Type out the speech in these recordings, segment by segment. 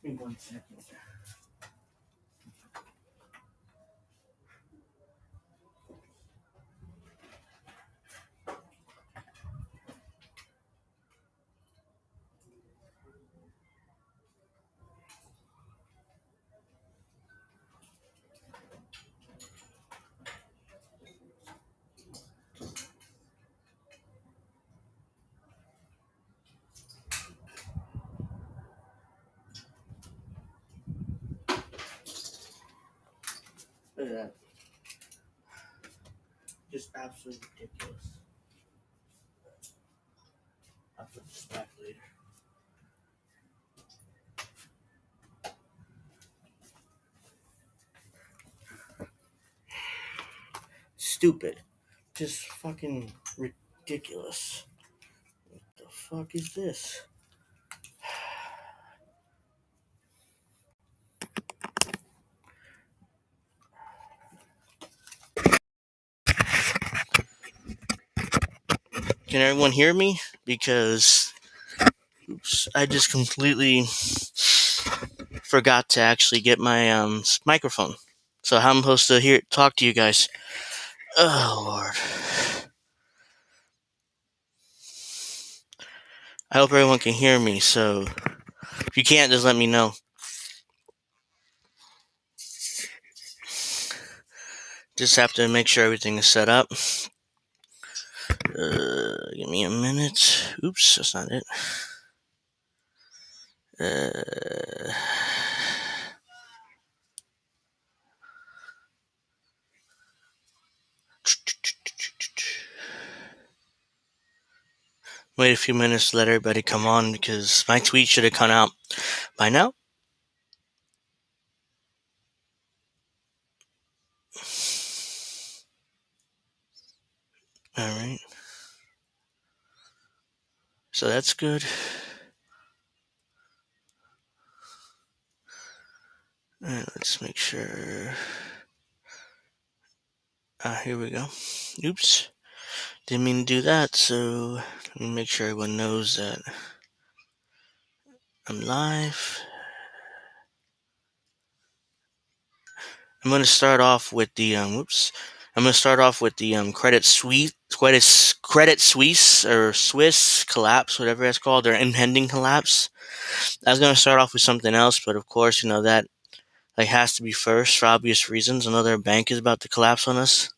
Give me 1 second. Look at that. Just absolutely ridiculous. I'll put this back later. Stupid. Just fucking ridiculous. What the fuck is this? Can everyone hear me? Because, oops, I just completely forgot to actually get my microphone. So how I'm supposed to talk to you guys? Oh, Lord. I hope everyone can hear me, so if you can't, just let me know. Just have to make sure everything is set up. Give me a minute. Oops, that's not it. Wait a few minutes to let everybody come on because my tweet should have come out by now. Alright. So that's good. Alright, let's make sure. Here we go. Oops. Didn't mean to do that, so let me make sure everyone knows that I'm live. I'm going to start off with the Credit Suisse or Swiss collapse, whatever it's called, their impending collapse. I was going to start off with something else, but of course, that has to be first for obvious reasons. Another bank is about to collapse on us.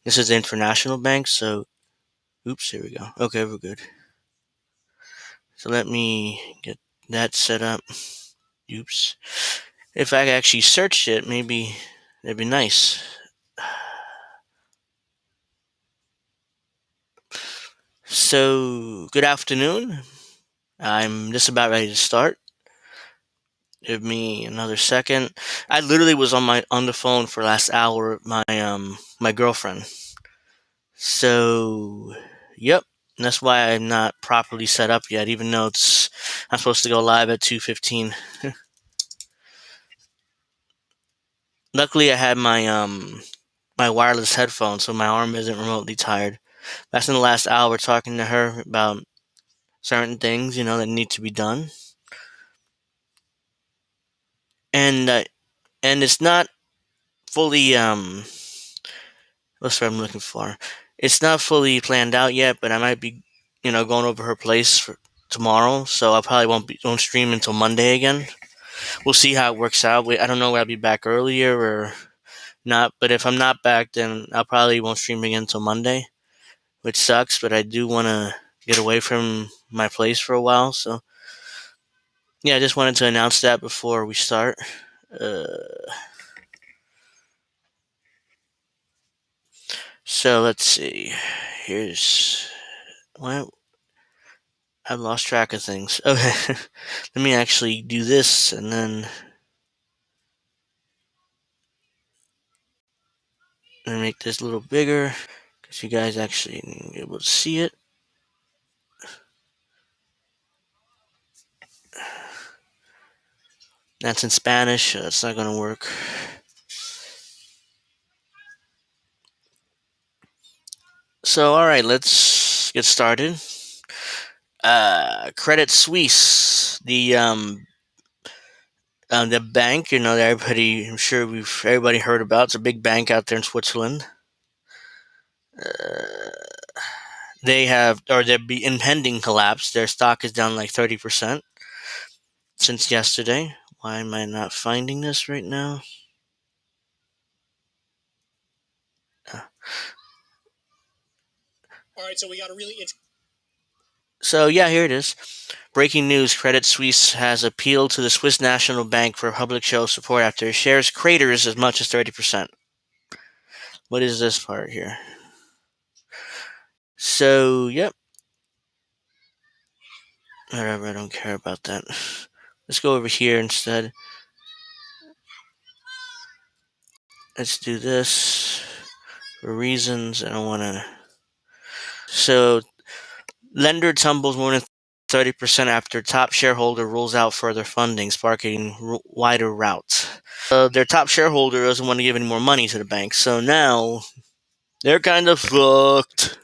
This is the international bank, so oops, here we go. Okay, we're good. So let me get that set up. Oops. If I actually searched it, maybe that'd be nice. So, good afternoon. I'm just about ready to start. Give me another second. I literally was on the phone for the last hour with my girlfriend. So, yep. That's why I'm not properly set up yet, even though I'm supposed to go live at 2:15. Luckily, I had my wireless headphones, so my arm isn't remotely tired. I spent the last hour talking to her about certain things, that need to be done, and it's not fully what's what I'm looking for. It's not fully planned out yet, but I might be, going over her place for tomorrow, so I probably won't stream until Monday again. We'll see how it works out. I don't know whether I'll be back earlier or not, but if I'm not back, then I probably won't stream again until Monday, which sucks, but I do want to get away from my place for a while, so yeah, I just wanted to announce that before we start. So let's see. Here's well, I've lost track of things. Okay, let me actually do this, and then I'm make this a little bigger because you guys actually be able to see it. That's in Spanish. So that's not going to work. So, all right, let's get started. Credit Suisse, the The bank, that I'm sure everybody heard about. It's a big bank out there in Switzerland. Uh, they have, or they'll be impending collapse. Their stock is down like 30% since yesterday. Why am I not finding this right now? Uh, All right, so we got a really So yeah, here it is. Breaking news: Credit Suisse has appealed to the Swiss National Bank for public show support after it shares craters as much as 30%. What is this part here? So, yep. Whatever, I don't care about that. Let's go over here instead. Let's do this. For reasons I don't want to. So, lender tumbles more than 30% after top shareholder rules out further funding, sparking wider rout. Their top shareholder doesn't want to give any more money to the bank, so now they're kind of fucked.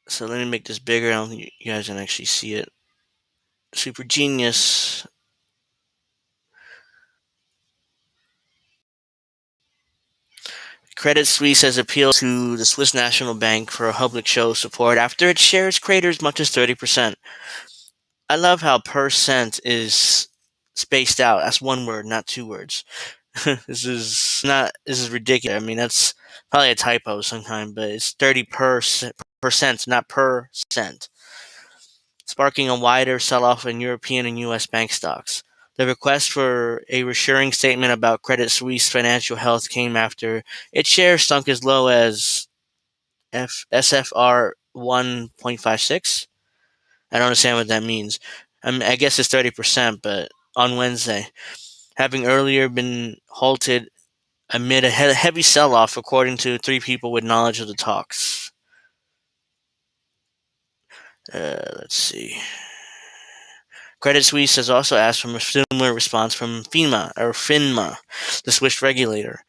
So let me make this bigger. I don't think you guys can actually see it. Super genius. Credit Suisse has appealed to the Swiss National Bank for a public show of support after it shares craters as much as 30%. I love how percent is spaced out. That's one word, not two words. This is ridiculous. I mean, that's probably a typo sometime, but it's 30%, not percent, sparking a wider sell-off in European and U.S. bank stocks. The request for a reassuring statement about Credit Suisse financial health came after its shares sunk as low as SFR 1.56. I don't understand what that means. I guess it's 30%, but on Wednesday, having earlier been halted amid a heavy sell-off, according to three people with knowledge of the talks. Let's see. Credit Suisse has also asked for a similar response from FINMA, the Swiss regulator.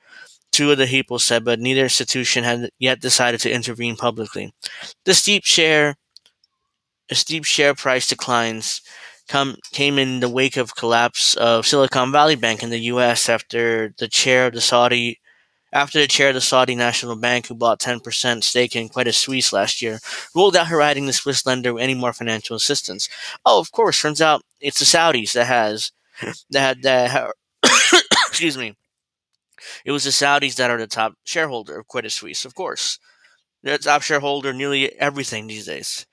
Two of the people said, but neither institution had yet decided to intervene publicly. The steep share price declines came in the wake of collapse of Silicon Valley Bank in the U.S. after the chair of the Saudi National Bank, who bought 10% stake in Credit Suisse last year, ruled out providing the Swiss lender any more financial assistance. Oh, of course, turns out it's the Saudis excuse me. It was the Saudis that are the top shareholder of Credit Suisse, of course. They're the top shareholder nearly everything these days.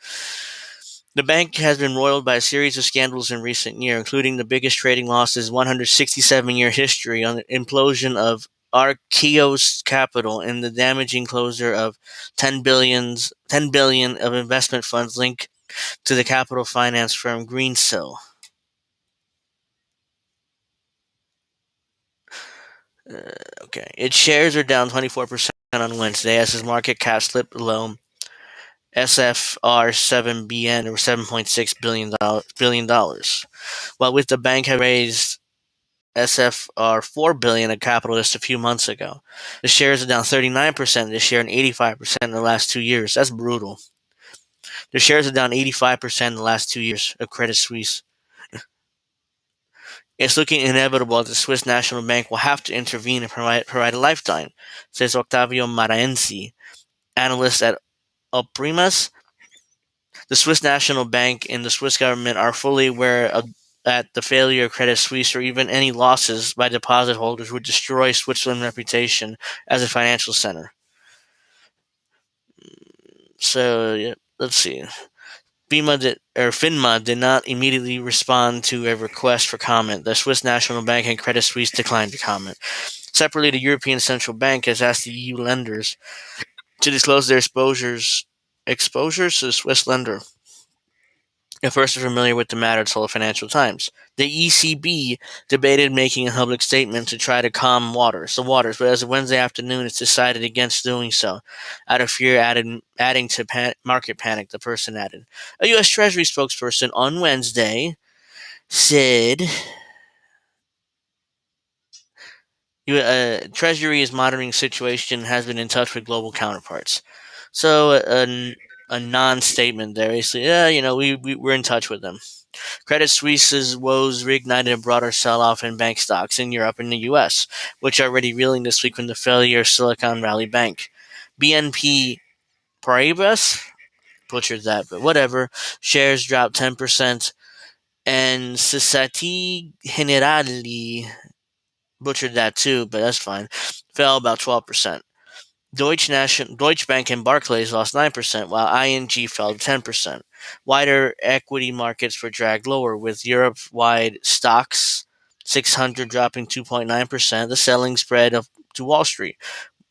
The bank has been roiled by a series of scandals in recent years, including the biggest trading losses 167-year history on the implosion of Arkeos Capital and the damaging closure of 10 billion of investment funds linked to the capital finance firm Greensill. Okay, its shares are down 24% on Wednesday as its market cap slipped below SFR 7BN or $7.6 billion. While with the bank had raised SFR 4 billion of capital just a few months ago. The shares are down 39% this year and 85% in the last 2 years. That's brutal. The shares are down 85% in the last 2 years of Credit Suisse. It's looking inevitable that the Swiss National Bank will have to intervene and provide a lifeline, says Octavio Maraensi, analyst at Oprimas. The Swiss National Bank and the Swiss government are fully aware of that the failure of Credit Suisse or even any losses by deposit holders would destroy Switzerland's reputation as a financial center. So yeah, let's see. FINMA did not immediately respond to a request for comment. The Swiss National Bank and Credit Suisse declined to comment. Separately, the European Central Bank has asked the EU lenders to disclose their exposures to the Swiss lender. If first are familiar with the matter, told the Financial Times. The ECB debated making a public statement to try to calm the waters, but as of Wednesday afternoon, it's decided against doing so, out of fear adding to market panic, the person added. A U.S. Treasury spokesperson on Wednesday said, Treasury is monitoring the situation and has been in touch with global counterparts. So, a non-statement there. Basically, yeah, we're in touch with them. Credit Suisse's woes reignited a broader sell-off in bank stocks in Europe and the U.S., which are already reeling this week from the failure of Silicon Valley Bank. BNP Paribas, butchered that, but whatever, shares dropped 10%, and Societe Generale, butchered that too, but that's fine, fell about 12%. Deutsche Bank and Barclays lost 9%, while ING fell 10%. Wider equity markets were dragged lower, with Europe-wide stocks 600 dropping 2.9%, the selling spread to Wall Street,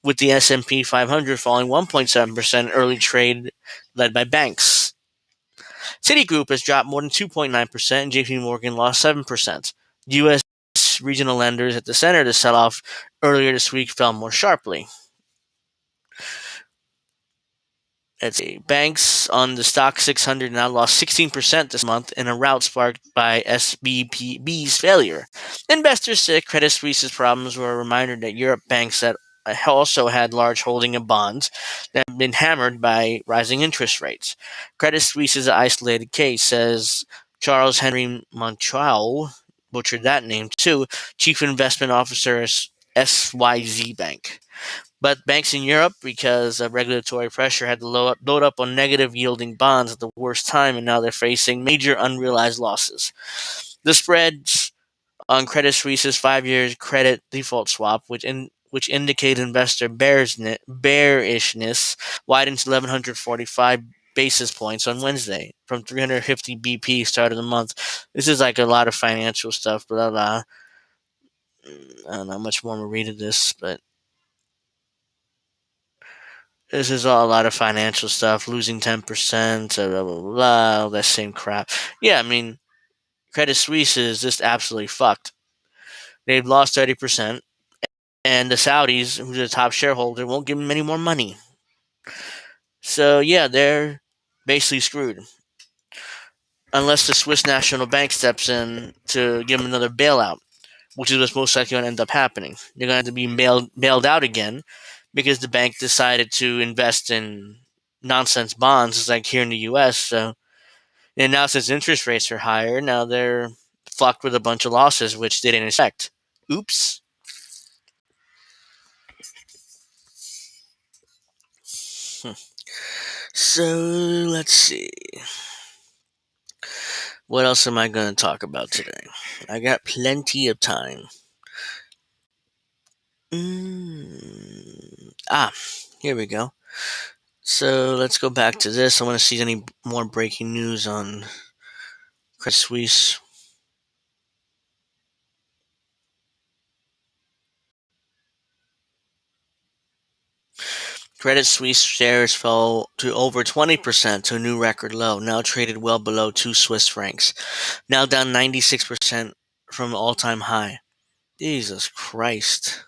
with the S&P 500 falling 1.7% early trade led by banks. Citigroup has dropped more than 2.9%, and JP Morgan lost 7%. U.S. regional lenders at the center of the sell-off earlier this week fell more sharply. Let's see. Banks on the stock 600 now lost 16% this month in a rout sparked by SBB's failure. Investors said Credit Suisse's problems were a reminder that Europe banks that also had large holding of bonds that have been hammered by rising interest rates. Credit Suisse is an isolated case, says Charles Henry Montreuil, butchered that name too, chief investment officer at SYZ Bank. But banks in Europe, because of regulatory pressure, had to load up on negative yielding bonds at the worst time, and now they're facing major unrealized losses. The spreads on Credit Suisse's 5-year credit default swap, which indicate investor bearishness, widened to 1,145 basis points on Wednesday from 350 BP start of the month. This is like a lot of financial stuff, blah, blah. I don't know how much more I'm reading this, but this is all a lot of financial stuff, losing 10%, blah, blah, blah, all that same crap. Yeah, I mean, Credit Suisse is just absolutely fucked. They've lost 30%, and the Saudis, who's the top shareholder, won't give them any more money. So, yeah, they're basically screwed. Unless the Swiss National Bank steps in to give them another bailout, which is what's most likely going to end up happening. They're going to have to be bailed out again because the bank decided to invest in nonsense bonds, it's like here in the U.S. So, and now since interest rates are higher, now they're fucked with a bunch of losses, which they didn't expect. Oops. So let's see. What else am I going to talk about today? I got plenty of time. Here we go. So let's go back to this. I want to see any more breaking news on Credit Suisse. Credit Suisse shares fell to over 20% to a new record low, now traded well below 2 Swiss francs. Now down 96% from all-time high. Jesus Christ.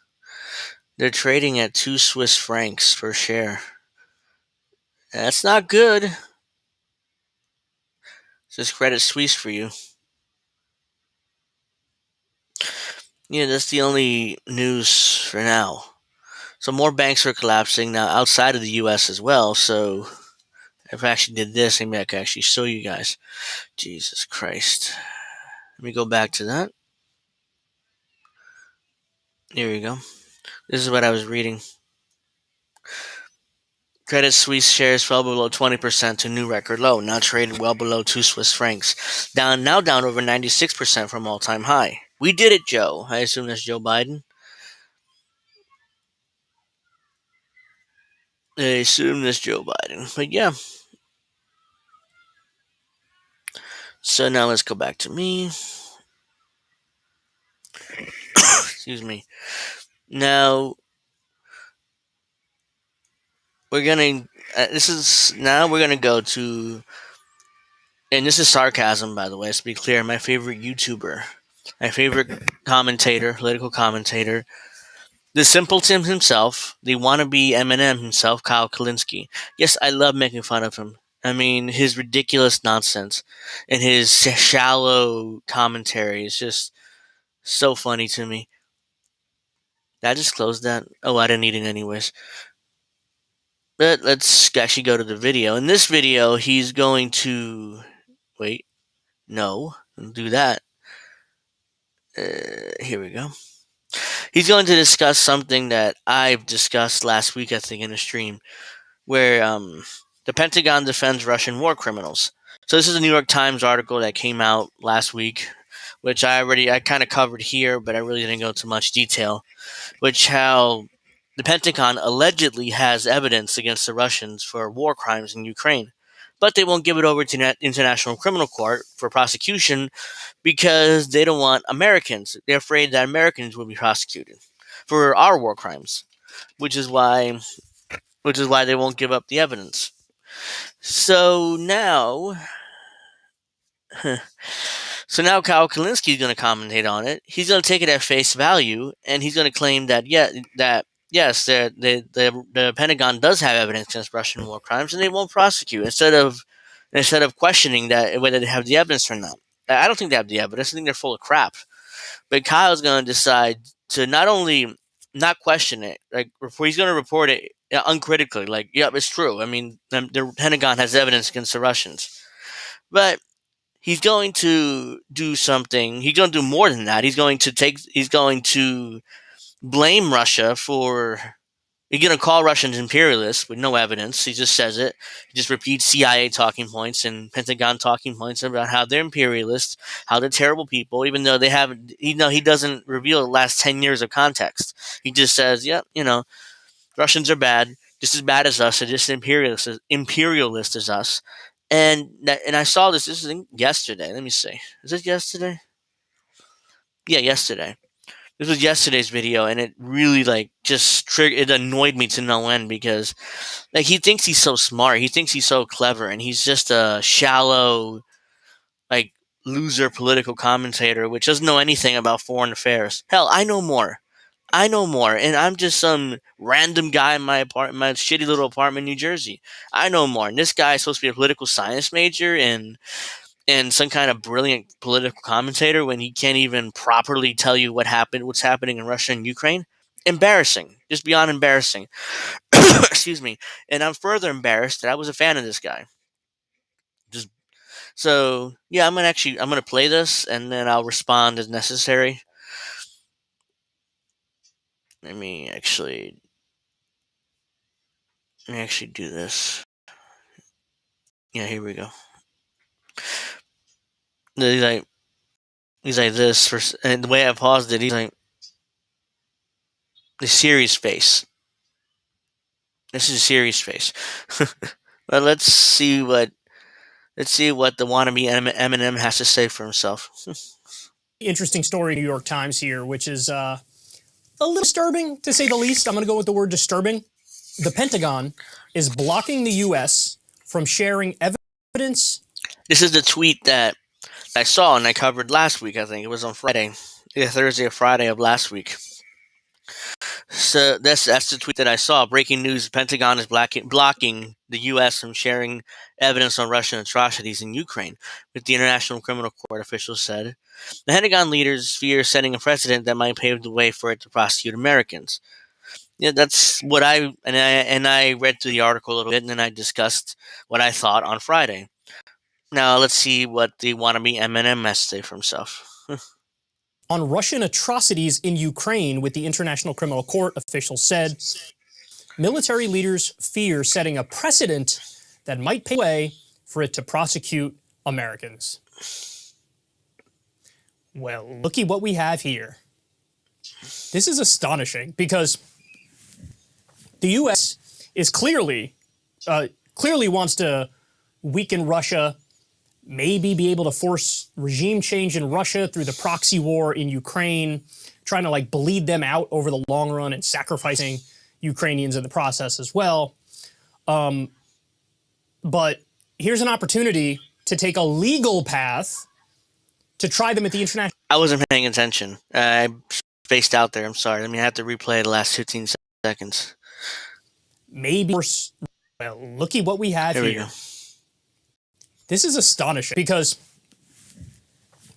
They're trading at 2 Swiss francs per share. That's not good. It's just Credit Suisse for you. Yeah, that's the only news for now. So more banks are collapsing now outside of the U.S. as well. So if I actually did this, maybe I could actually show you guys. Jesus Christ. Let me go back to that. Here we go. This is what I was reading. Credit Suisse shares fell below 20% to new record low, now traded well below 2 Swiss francs. Now down over 96% from all-time high. We did it, Joe. I assume that's Joe Biden. I assume that's Joe Biden. But yeah. So now let's go back to me. Excuse me. Now we're gonna. We're gonna go to, and this is sarcasm, by the way. Let's be clear. My favorite YouTuber, my favorite commentator, political commentator, the simpleton himself, the wannabe Eminem himself, Kyle Kulinski. Yes, I love making fun of him. I mean, his ridiculous nonsense and his shallow commentary is just so funny to me. Did I just close that? Oh, I didn't need it anyways. But let's actually go to the video. In this video, he's going to wait. No, don't do that. Here we go. He's going to discuss something that I've discussed last week, I think, in a stream, where the Pentagon defends Russian war criminals. So this is a New York Times article that came out last week, which I kind of covered here, but I really didn't go into much detail, which how the Pentagon allegedly has evidence against the Russians for war crimes in Ukraine, but they won't give it over to the International Criminal Court for prosecution because they don't want Americans. They're afraid that Americans will be prosecuted for our war crimes, which is why they won't give up the evidence. So now, Kyle Kulinski is going to commentate on it. He's going to take it at face value, and he's going to claim that yes, the Pentagon does have evidence against Russian war crimes, and they won't prosecute instead of questioning that whether they have the evidence or not. I don't think they have the evidence. I think they're full of crap. But Kyle's going to decide to not only not question it, like he's going to report it uncritically, like, yep, it's true. I mean, the Pentagon has evidence against the Russians. But he's going to do something. He's going to do more than that. He's going to blame Russia for. He's going to call Russians imperialists with no evidence. He just says it. He just repeats CIA talking points and Pentagon talking points about how they're imperialists, how they're terrible people, even though they haven't. He doesn't reveal the last 10 years of context. He just says, "Yep, Russians are bad, just as bad as us. They're just imperialist as us." And I saw this. This is yesterday. Let me see. Is it yesterday? Yeah, yesterday. This was yesterday's video, and it really it annoyed me to no end because he thinks he's so smart, he thinks he's so clever, and he's just a shallow loser political commentator which doesn't know anything about foreign affairs. Hell, I know more, and I'm just some random guy in my shitty little apartment in New Jersey. I know more, and this guy is supposed to be a political science major and some kind of brilliant political commentator when he can't even properly tell you what's happening in Russia and Ukraine. Embarrassing. Just beyond embarrassing. Excuse me. And I'm further embarrassed that I was a fan of this guy. Yeah, I'm gonna play this and then I'll respond as necessary. Let me actually do this. Yeah, here we go. He's like this, and the way I paused it, he's like, the serious face. This is a serious face. But let's see what the wannabe Eminem has to say for himself. Interesting story, New York Times here, which is a little disturbing, to say the least. I'm going to go with the word disturbing. The Pentagon is blocking the U.S. from sharing evidence. This is the tweet that I saw and I covered last week. I think it was on Friday, Thursday or Friday of last week. So that's the tweet that I saw. Breaking news: the Pentagon is blocking the U.S. from sharing evidence on Russian atrocities in Ukraine, with the International Criminal Court officials said. The Pentagon leaders fear setting a precedent that might pave the way for it to prosecute Americans. Yeah, that's what I read through the article a little bit, and then I discussed what I thought on Friday. Now let's see what the wannabe Eminem has to say for himself. On Russian atrocities in Ukraine, with the International Criminal Court, officials said. Military leaders fear setting a precedent that might pave the way for it to prosecute Americans. Well, looky what we have here. This is astonishing because the U.S. is clearly wants to weaken Russia, maybe be able to force regime change in Russia through the proxy war in Ukraine, trying to bleed them out over the long run and sacrificing Ukrainians in the process as well. But here's an opportunity to take a legal path to try them at the international. I wasn't paying attention. I spaced out there. I'm sorry. I mean, I have to replay the last 15 seconds. Maybe. Well, looky what we have here. We go. This is astonishing because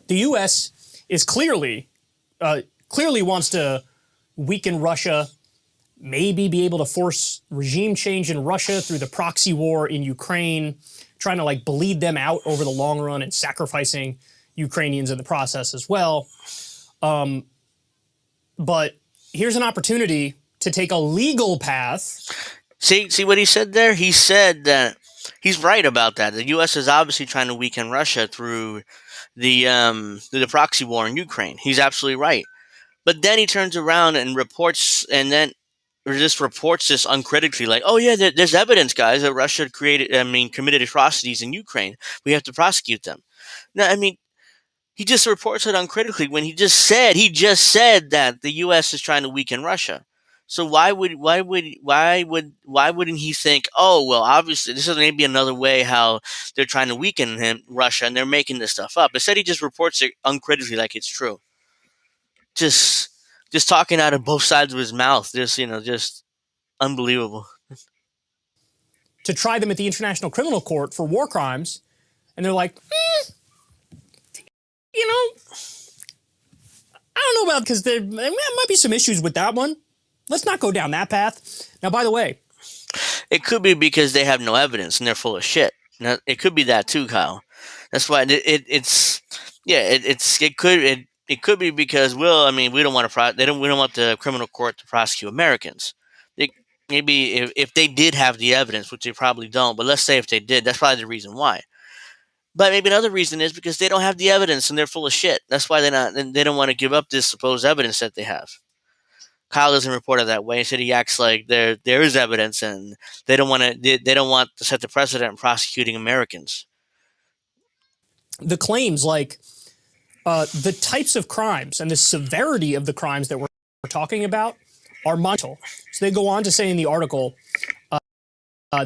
the U.S. is clearly wants to weaken Russia, maybe be able to force regime change in Russia through the proxy war in Ukraine, trying to like bleed them out over the long run and sacrificing Ukrainians in the process as well. But here's an opportunity to take a legal path. See what he said there? He said that he's right about that. The U.S. is obviously trying to weaken Russia through the proxy war in Ukraine. He's absolutely right. But then he turns around and reports, and then or just reports this uncritically, like, "Oh yeah, there's evidence, guys, that Russia committed atrocities in Ukraine. We have to prosecute them." No, I mean, he just reports it uncritically when he just said that the U.S. is trying to weaken Russia. So why wouldn't he think, oh well, obviously this is maybe another way how they're trying to weaken Russia, and they're making this stuff up. Instead, he just reports it uncritically like it's true. Just just talking out of both sides of his mouth. Just unbelievable. To try them at the International Criminal Court for war crimes, and they're like, you know, I don't know about because there might be some issues with that one. Let's not go down that path. Now, by the way, It could be because they have no evidence and they're full of shit. Now, it could be that too, Kyle. That's why it could be because we don't want we don't want the criminal court to prosecute Americans. They, maybe if they did have the evidence, which they probably don't, but let's say if they did, that's probably the reason why. But maybe another reason is because they don't have the evidence and they're full of shit. That's why they don't want to give up this supposed evidence that they have. Kyle doesn't report it that way. Instead, he acts like there is evidence, and they don't want to set the precedent in prosecuting Americans. the claims like the types of crimes and the severity of the crimes that we're talking about are monumental. So they go on to say in the article,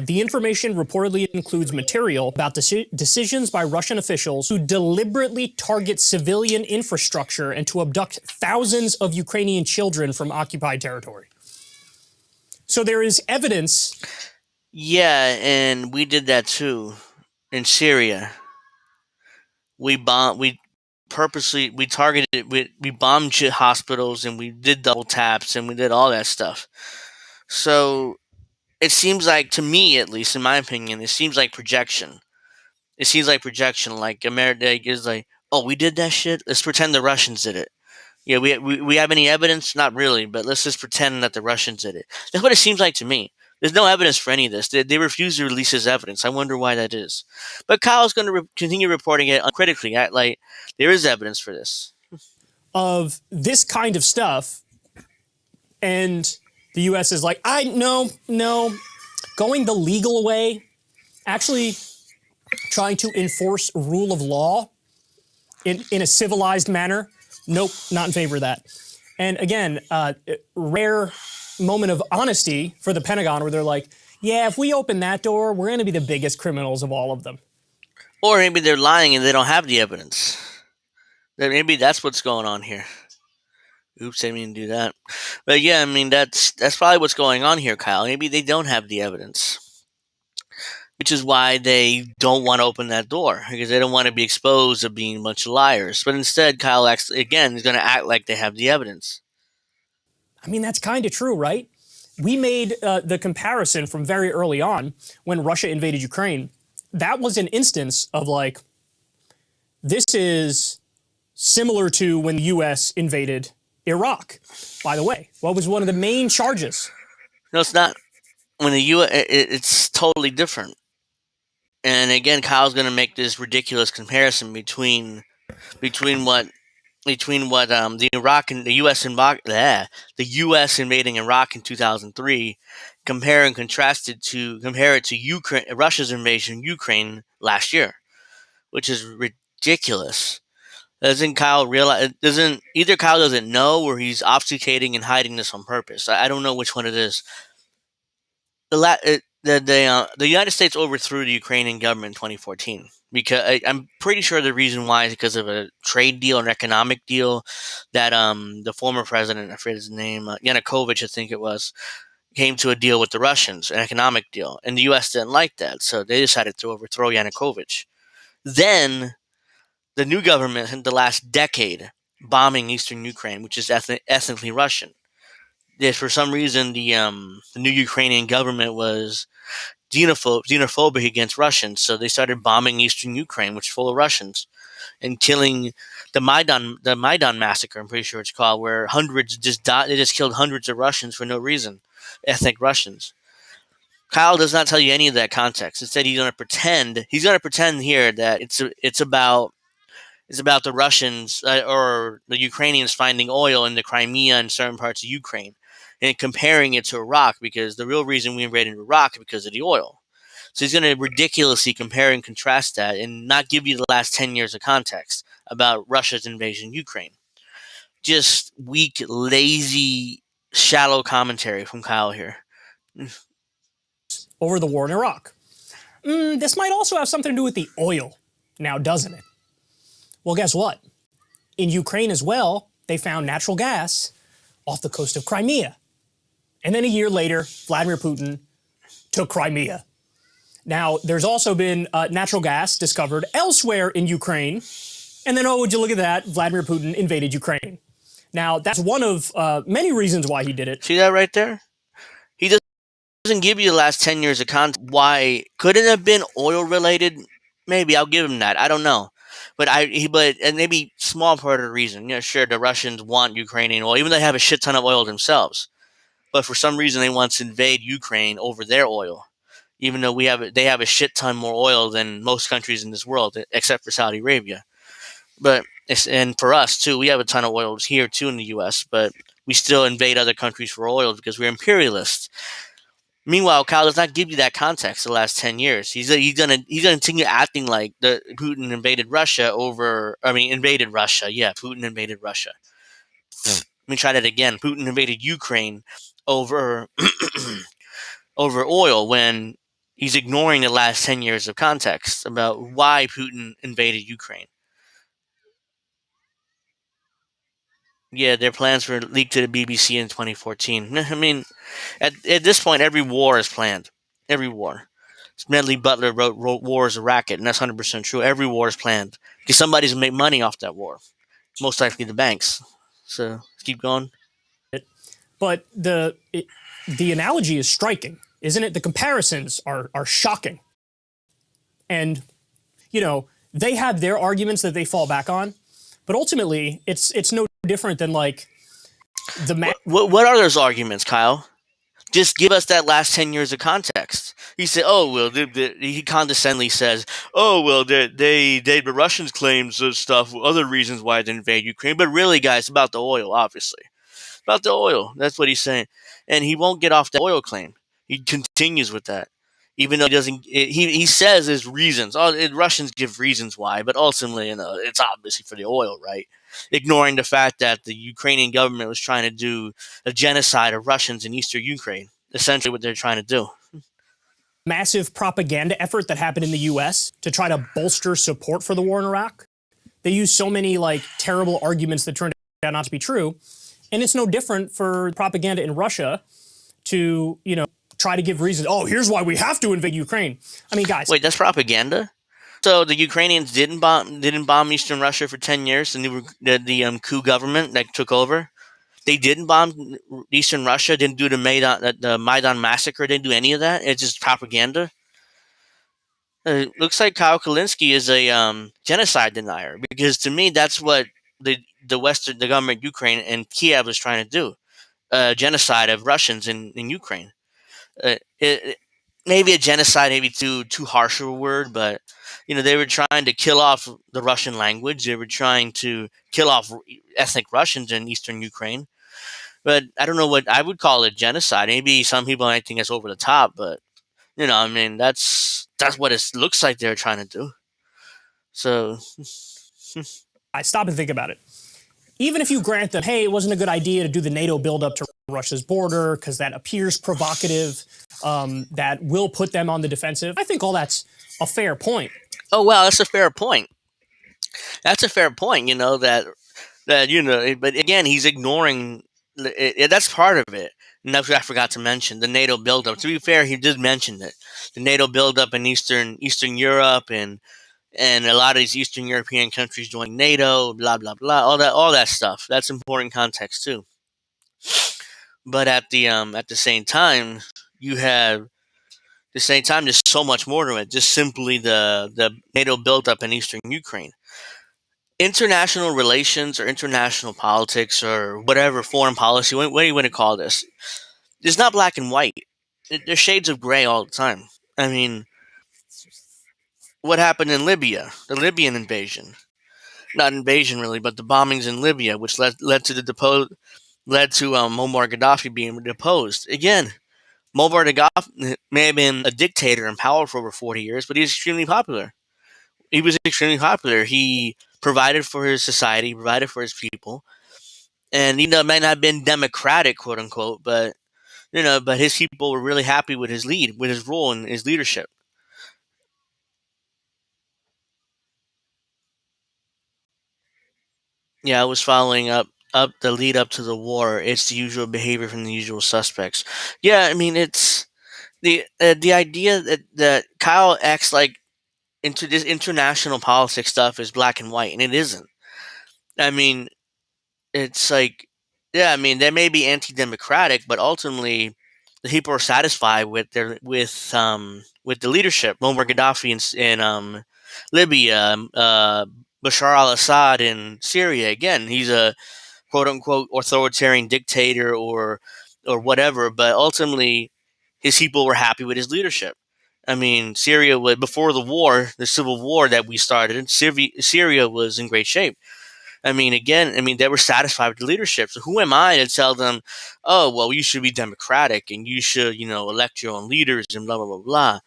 the information reportedly includes material about decisions by Russian officials to deliberately target civilian infrastructure and to abduct thousands of Ukrainian children from occupied territory. So there is evidence. Yeah, and we did that too in Syria. We purposely targeted we bombed hospitals, and we did double taps, and we did all that stuff. So it seems like, to me at least, in my opinion, it seems like projection. It seems like projection. Like America is like, oh, we did that shit. Let's pretend the Russians did it. Yeah, we have any evidence? Not really, but let's just pretend that the Russians did it. That's what it seems like to me. There's no evidence for any of this. They refuse to release this evidence. I wonder why that is. But Kyle's going to continue reporting it uncritically. Like there is evidence for this. Of this kind of stuff, and the U.S. is like, no, going the legal way, actually trying to enforce rule of law in a civilized manner. Nope, not in favor of that. And again, rare moment of honesty for the Pentagon where they're like, yeah, if we open that door, we're going to be the biggest criminals of all of them. Or maybe they're lying and they don't have the evidence. Maybe that's what's going on here. Oops, I didn't mean to do that. But yeah, I mean, that's probably what's going on here, Kyle. Maybe they don't have the evidence, which is why they don't want to open that door, because they don't want to be exposed of being a bunch of liars. But instead, Kyle acts, again, is going to act like they have the evidence. I mean, that's kind of true, right? We made the comparison from very early on when Russia invaded Ukraine. That was an instance of like, this is similar to when the U.S. invaded Iraq. By the way, what was one of the main charges? No, it's not. When the U.S., it's totally different. And again, Kyle's going to make this ridiculous comparison between what the Iraq and the U.S. invading Iraq in 2003, compare it to Ukraine, Russia's invasion of Ukraine last year, which is ridiculous. Doesn't Kyle realize? Either Kyle doesn't know, or he's obfuscating and hiding this on purpose. I don't know which one it is. The United States overthrew the Ukrainian government in 2014 because I'm pretty sure the reason why is because of a trade deal, an economic deal that the former president, I forget his name, Yanukovych, I think it was, came to a deal with the Russians, an economic deal, and the U.S. didn't like that, so they decided to overthrow Yanukovych. Then the new government in the last decade bombing eastern Ukraine, which is ethnically Russian. that for some reason the new Ukrainian government was xenophobic against Russians, so they started bombing eastern Ukraine, which is full of Russians, and killing the Maidan massacre. I'm pretty sure it's called, where hundreds just died. They just killed hundreds of Russians for no reason, ethnic Russians. Kyle does not tell you any of that context. Instead, he's going to pretend. He's going to pretend here that it's about the Russians or the Ukrainians finding oil in the Crimea and certain parts of Ukraine, and comparing it to Iraq, because the real reason we invaded Iraq is because of the oil. So he's going to ridiculously compare and contrast that and not give you the last 10 years of context about Russia's invasion of Ukraine. Just weak, lazy, shallow commentary from Kyle here. over the war in Iraq. This might also have something to do with the oil, now doesn't it? Well, guess what? In Ukraine as well, they found natural gas off the coast of Crimea. And then a year later, Vladimir Putin took Crimea. Now, there's also been natural gas discovered elsewhere in Ukraine. And then, oh, would you look at that? Vladimir Putin invaded Ukraine. Now, that's one of many reasons why he did it. See that right there? He doesn't give you the last 10 years of context. Why? Could it have been oil related? Maybe. I'll give him that. I don't know. And maybe small part of the reason. Yeah, sure, the Russians want Ukrainian oil, even though they have a shit ton of oil themselves. But for some reason, they want to invade Ukraine over their oil, even though they have a shit ton more oil than most countries in this world, except for Saudi Arabia. And for us too, we have a ton of oil here too in the U.S., but we still invade other countries for oil because we're imperialists. Meanwhile, Kyle does not give you that context the last 10 years. He's gonna continue acting like the Putin invaded Russia invaded Russia. Yeah, Putin invaded Russia. Let me try that again. Putin invaded Ukraine over over oil, when he's ignoring the last 10 years of context about why Putin invaded Ukraine. Yeah, their plans were leaked to the BBC in 2014. I mean, at this point, every war is planned. Every war. Medley Butler wrote War is a Racket, and that's 100% true. Every war is planned because somebody's going to make money off that war. Most likely the banks. So, let's keep going. But the analogy is striking, isn't it? The comparisons are shocking. And, they have their arguments that they fall back on, but ultimately, it's no different than like What are those arguments, Kyle? Just give us that last 10 years of context. He said, "Oh well," he condescendingly says, "Oh well, the Russians claim stuff, other reasons why they invade Ukraine, but really, guys, it's about the oil, obviously, about the oil." That's what he's saying, and he won't get off the oil claim. He continues with that, even though he doesn't. He says his reasons. Russians give reasons why, but ultimately, it's obviously for the oil, right? Ignoring the fact that the Ukrainian government was trying to do a genocide of Russians in eastern Ukraine. Essentially what they're trying to do. Massive propaganda effort that happened in the U.S. to try to bolster support for the war in Iraq. They used so many terrible arguments that turned out not to be true. And it's no different for propaganda in Russia to, try to give reasons. Oh, here's why we have to invade Ukraine. I mean, guys. Wait, that's propaganda? So the Ukrainians didn't bomb Eastern Russia for 10 years. The coup government that took over, they didn't bomb Eastern Russia. Didn't do the Maidan massacre. Didn't do any of that. It's just propaganda. It looks like Kyle Kulinski is a genocide denier, because to me that's what the government Ukraine and Kiev was trying to do, genocide of Russians in Ukraine. Maybe a genocide, maybe too harsh of a word, but they were trying to kill off the Russian language. They were trying to kill off ethnic Russians in eastern Ukraine. But I don't know what I would call it, genocide. Maybe some people might think it's over the top, but that's what it looks like they're trying to do. So I stop and think about it. Even if you grant them, hey, it wasn't a good idea to do the NATO buildup to Russia's border because that appears provocative, that will put them on the defensive. I think all that's a fair point. Oh, wow, that's a fair point. That's a fair point, but again, he's ignoring, that's part of it. And that's what I forgot to mention, the NATO buildup. To be fair, he did mention it. The NATO buildup in Eastern Europe and a lot of these Eastern European countries joining NATO, blah, blah, blah, all that stuff. That's important context too. But at the same time, you have the same time there's so much more to it. Just simply the NATO buildup in eastern Ukraine. International relations or international politics or whatever foreign policy, what do you want to call this? It's not black and white. There's shades of gray all the time. I mean, what happened in Libya? The Libyan invasion. Not invasion really, but the bombings in Libya, which led to the led to Muammar Gaddafi being deposed. Again, Muammar Gaddafi may have been a dictator and powerful for over 40 years, but he was extremely popular. He was extremely popular. He provided for his society, provided for his people, and even though it might not have been democratic, quote unquote, but but his people were really happy with his lead, with his role and his leadership. Yeah, I was following up the lead up to the war. It's the usual behavior from the usual suspects. Yeah, I mean it's the idea that Kyle acts like into this international politics stuff is black and white, and it isn't. I mean, it's like, yeah, I mean, they may be anti-democratic, but ultimately, the people are satisfied with their with the leadership. Muammar Gaddafi in Libya, Bashar al-Assad in Syria. Again, he's a quote unquote authoritarian dictator or whatever, but ultimately, his people were happy with his leadership. I mean, Syria was before the war, the civil war that we started. Syria was in great shape. I mean, again, I mean, they were satisfied with the leadership. So who am I to tell them, oh, well, you should be democratic and you should, elect your own leaders and blah, blah, blah, blah.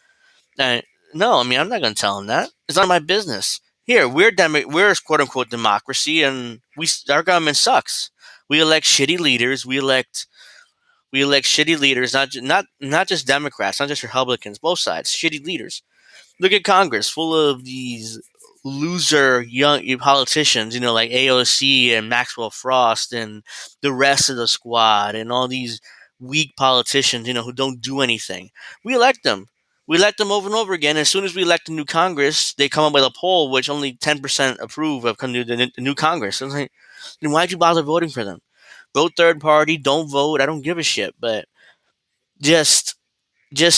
Uh, no, I mean, I'm not going to tell them that. It's not my business. Here, we're quote unquote democracy, and our government sucks. We elect shitty leaders. We elect shitty leaders, not just Democrats, not just Republicans, both sides, shitty leaders. Look at Congress, full of these loser young politicians, like AOC and Maxwell Frost and the rest of the squad, and all these weak politicians, who don't do anything. We elect them. We elect them over and over again. As soon as we elect a new Congress, they come up with a poll which only 10% approve of coming to the new Congress. It's like, then why'd you bother voting for them? Vote third party. Don't vote. I don't give a shit. But just do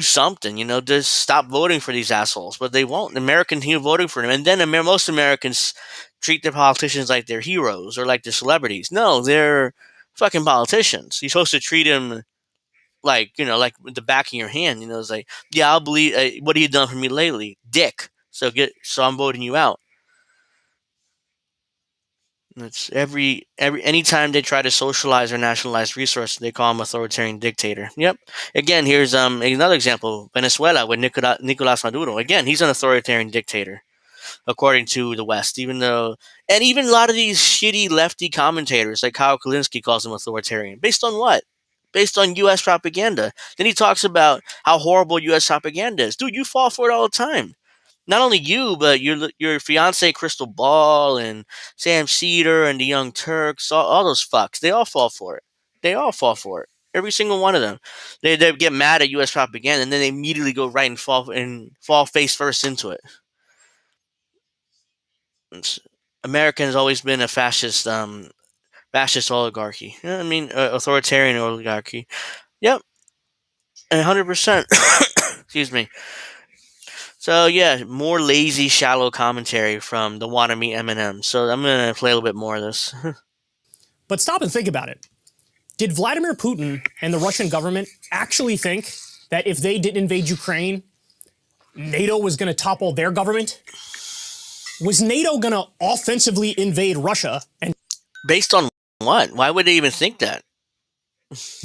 something, just stop voting for these assholes. But they won't. The Americans keep voting for them, and then most Americans treat their politicians like they're heroes or like they're celebrities. No, they're fucking politicians. You're supposed to treat them like like with the back of your hand. It's like, yeah, I'll believe. What have you done for me lately, dick? So I'm voting you out. It's every anytime they try to socialize or nationalize resources, they call him authoritarian dictator. Yep. Again, here's another example: Venezuela with Nicolas Maduro. Again, he's an authoritarian dictator according to the West. Even a lot of these shitty lefty commentators like Kyle Kulinski calls him authoritarian. Based on what? Based on U.S. propaganda. Then he talks about how horrible U.S. propaganda is. Dude, you fall for it all the time. Not only you, but your fiance Crystal Ball and Sam Cedar and the Young Turks, all those fucks, they all fall for it. They all fall for it. Every single one of them. They get mad at U.S. propaganda and then they immediately go right and fall face first into it. It's, America has always been a fascist oligarchy. I mean, authoritarian oligarchy. Yep, 100%. Excuse me. So yeah, more lazy, shallow commentary from the Wannabe Eminem. So I'm gonna play a little bit more of this. But stop and think about it. Did Vladimir Putin and the Russian government actually think that if they didn't invade Ukraine, NATO was going to topple their government? Was NATO going to offensively invade Russia and Based on what? Why would they even think that?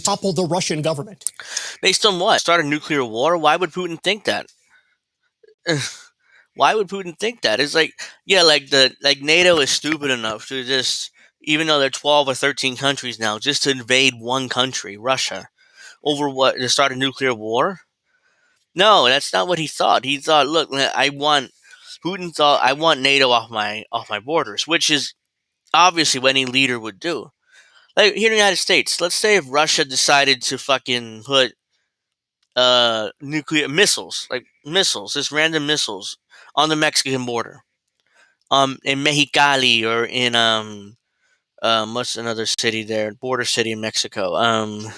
topple the Russian government? Based on what? Start a nuclear war? Why would Putin think that? Why would Putin think that? It's like, yeah, like NATO is stupid enough to just, even though they're 12 or 13 countries now, just to invade one country, Russia, over what, to start a nuclear war? No, that's not what he thought. He thought, look, Putin thought, I want NATO off my borders, which is obviously what any leader would do. Like here in the United States, let's say if Russia decided to fucking put nuclear missiles, like missiles, just random missiles on the Mexican border, in Mexicali or in What's another city there? Border city in Mexico. I'm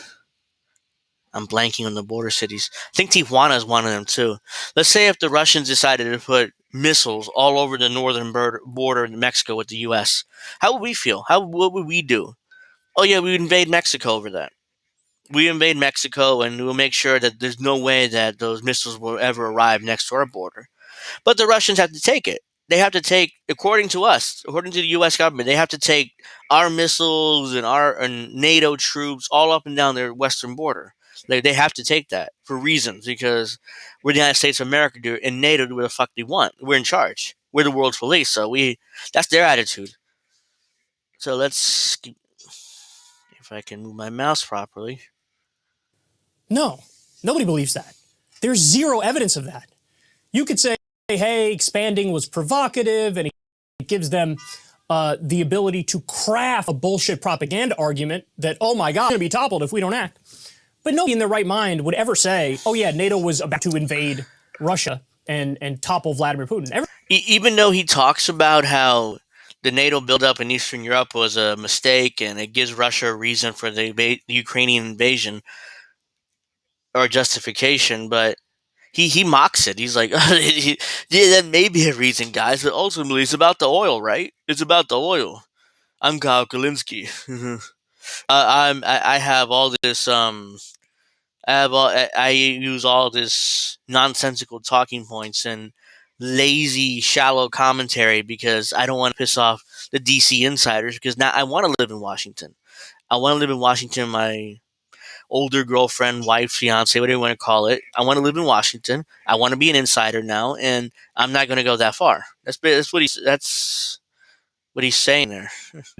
blanking on the border cities. I think Tijuana is one of them too. Let's say if the Russians decided to put missiles all over the northern border of Mexico with the U.S., how would we feel? What would we do? Oh yeah, we would invade Mexico over that. We invade Mexico, and we'll make sure that there's no way that those missiles will ever arrive next to our border. But the Russians have to take it. They have to take, according to us, according to the U.S. government, they have to take our missiles and our NATO troops all up and down their western border. They have to take that for reasons because we're the United States of America, do and NATO do what the fuck they want. We're in charge. We're the world's police, so that's their attitude. So let's, if I can move my mouse properly. No, nobody believes that. There's zero evidence of that. You could say, hey, expanding was provocative, and it gives them the ability to craft a bullshit propaganda argument that, oh my God, we're going to be toppled if we don't act. But nobody in their right mind would ever say, oh yeah, NATO was about to invade Russia and topple Vladimir Putin. Even though he talks about how the NATO buildup in Eastern Europe was a mistake and it gives Russia a reason for the Ukrainian invasion or justification, but he mocks it. He's like, yeah, that may be a reason, guys, but ultimately it's about the oil, right? It's about the oil. I'm Kyle Kulinski. I have all this I use all this nonsensical talking points and lazy, shallow commentary because I don't want to piss off the DC insiders because now I want to live in Washington. I want to live in Washington. My older girlfriend, wife, fiance, whatever you want to call it. I want to live in Washington. I want to be an insider now, and I'm not going to go that far. That's what he's saying there.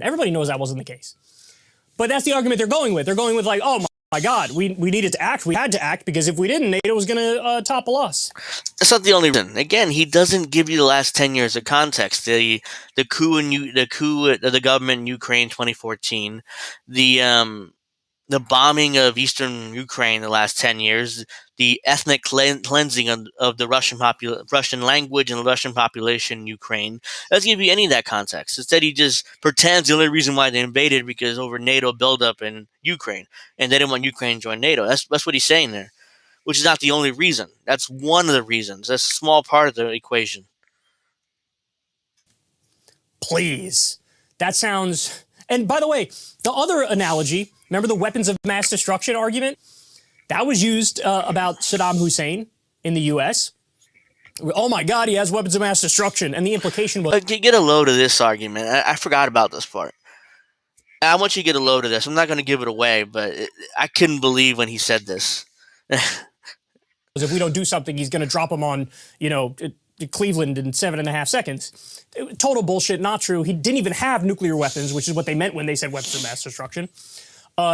Everybody knows that wasn't the case. But that's the argument they're going with. They're going with like, oh my God, we needed to act. We had to act because if we didn't, NATO was going to topple us. That's not the only reason. Again, he doesn't give you the last 10 years of context. The coup of the government in Ukraine 2014, the bombing of eastern Ukraine the last 10 years, the ethnic cleansing of the Russian language and the Russian population in Ukraine. Doesn't give you any of that context. Instead, he just pretends the only reason why they invaded because over NATO buildup in Ukraine, and they didn't want Ukraine to join NATO. That's what he's saying there, which is not the only reason. That's one of the reasons. That's a small part of the equation. Please. That sounds... And by the way, the other analogy, remember the weapons of mass destruction argument? That was used about Saddam Hussein in the U.S. Oh my God, he has weapons of mass destruction. And the implication was... Get a load of this argument. I forgot about this part. I want you to get a load of this. I'm not going to give it away, but I couldn't believe when he said this. If we don't do something, he's going to drop them on, Cleveland in 7.5 seconds. Total bullshit, not true. He didn't even have nuclear weapons, which is what they meant when they said weapons of mass destruction.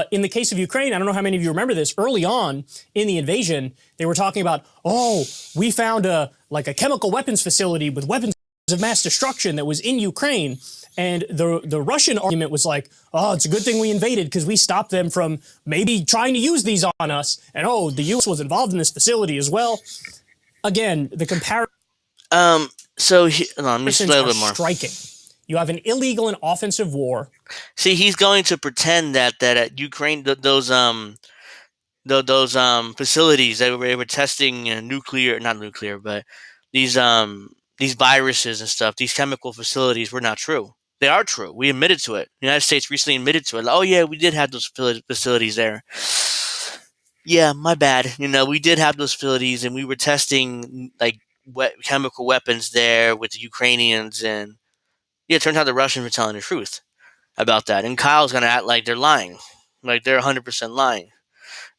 In the case of Ukraine, I don't know how many of you remember this, early on in the invasion, they were talking about, oh, we found a chemical weapons facility with weapons of mass destruction that was in Ukraine. And the Russian argument was like, oh, it's a good thing we invaded because we stopped them from maybe trying to use these on us. And oh, the U.S. was involved in this facility as well. Again, the comparison... So let me explain a little bit more. Striking. You have an illegal and offensive war. See, he's going to pretend that at Ukraine, those facilities that they were testing not nuclear, but these viruses and stuff, these chemical facilities were not true. They are true. We admitted to it. The United States recently admitted to it. Oh yeah, we did have those facilities there. Yeah, my bad. We did have those facilities, and we were testing chemical weapons there with the Ukrainians, and yeah, it turns out the Russians were telling the truth about that. And Kyle's going to act like they're lying, like they're 100% lying,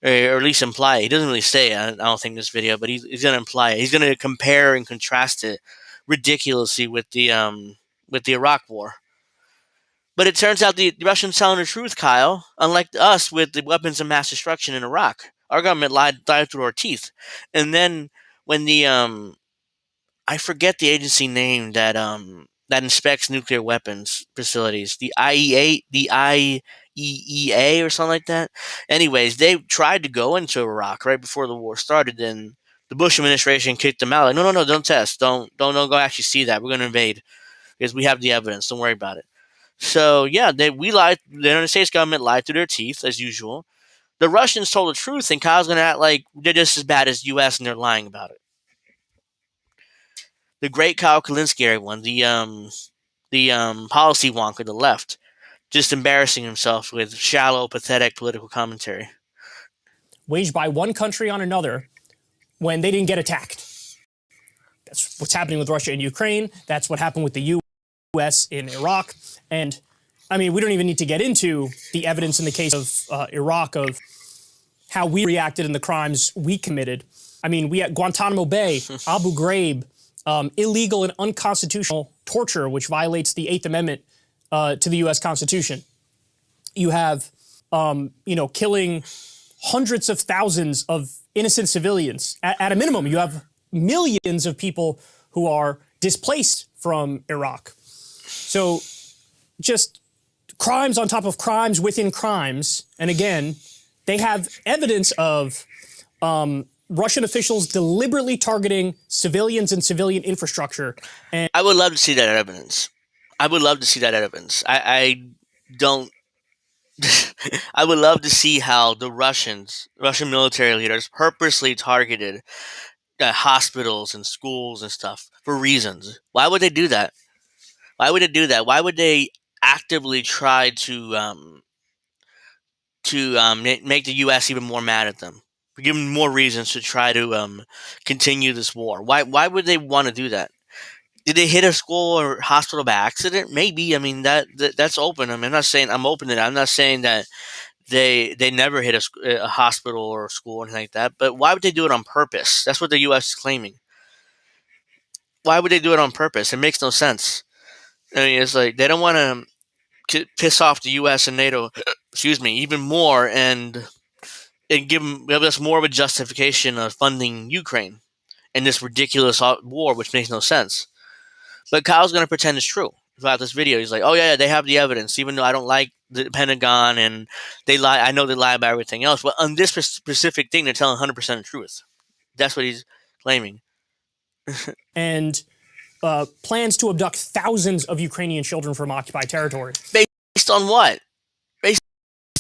or at least imply it. He doesn't really say it, I don't think, in this video, but he's going to imply it. He's going to compare and contrast it ridiculously with the Iraq War. But it turns out the Russians telling the truth, Kyle, unlike us with the weapons of mass destruction in Iraq. Our government lied through our teeth. And then when the I forget the agency name that inspects nuclear weapons facilities, the IEEA or something like that. Anyways, they tried to go into Iraq right before the war started, and the Bush administration kicked them out. Like, no, don't test, don't go actually see that. We're going to invade because we have the evidence. Don't worry about it. So yeah, we lied. The United States government lied through their teeth as usual. The Russians told the truth, and Kyle's going to act like they're just as bad as the U.S. and they're lying about it. The great Kyle Kulinski, everyone, the policy wonk of the left, just embarrassing himself with shallow, pathetic political commentary. Waged by one country on another when they didn't get attacked. That's what's happening with Russia and Ukraine. That's what happened with the U.S. in Iraq. And I mean, we don't even need to get into the evidence in the case of Iraq of how we reacted and the crimes we committed. I mean, we had Guantanamo Bay, Abu Ghraib, illegal and unconstitutional torture, which violates the Eighth Amendment to the U.S. Constitution. You have, killing hundreds of thousands of innocent civilians. At a minimum, you have millions of people who are displaced from Iraq. So just crimes on top of crimes within crimes. And again, they have evidence of Russian officials deliberately targeting civilians and civilian infrastructure. And I would love to see that evidence. I would love to see that evidence. I don't. I would love to see how the Russian military leaders purposely targeted hospitals and schools and stuff for reasons. Why would they do that? Why would they do that? Why would they actively try to make the U.S. even more mad at them? Give them more reasons to try to continue this war. Why would they want to do that? Did they hit a school or hospital by accident? Maybe. I mean that's open. I mean, I'm not saying I'm open to that. I'm not saying that they never hit a hospital or a school or anything like that. But why would they do it on purpose? That's what the U.S. is claiming. Why would they do it on purpose? It makes no sense. I mean, it's like they don't want to piss off the U.S. and NATO, excuse me, even more, and give us more of a justification of funding Ukraine in this ridiculous war, which makes no sense. But Kyle's going to pretend it's true throughout this video. He's like, "Oh yeah, they have the evidence, even though I don't like the Pentagon and they lie. I know they lie about everything else, but on this specific thing, they're telling 100% the truth." That's what he's claiming. and plans to abduct thousands of Ukrainian children from occupied territory. Based on what? Based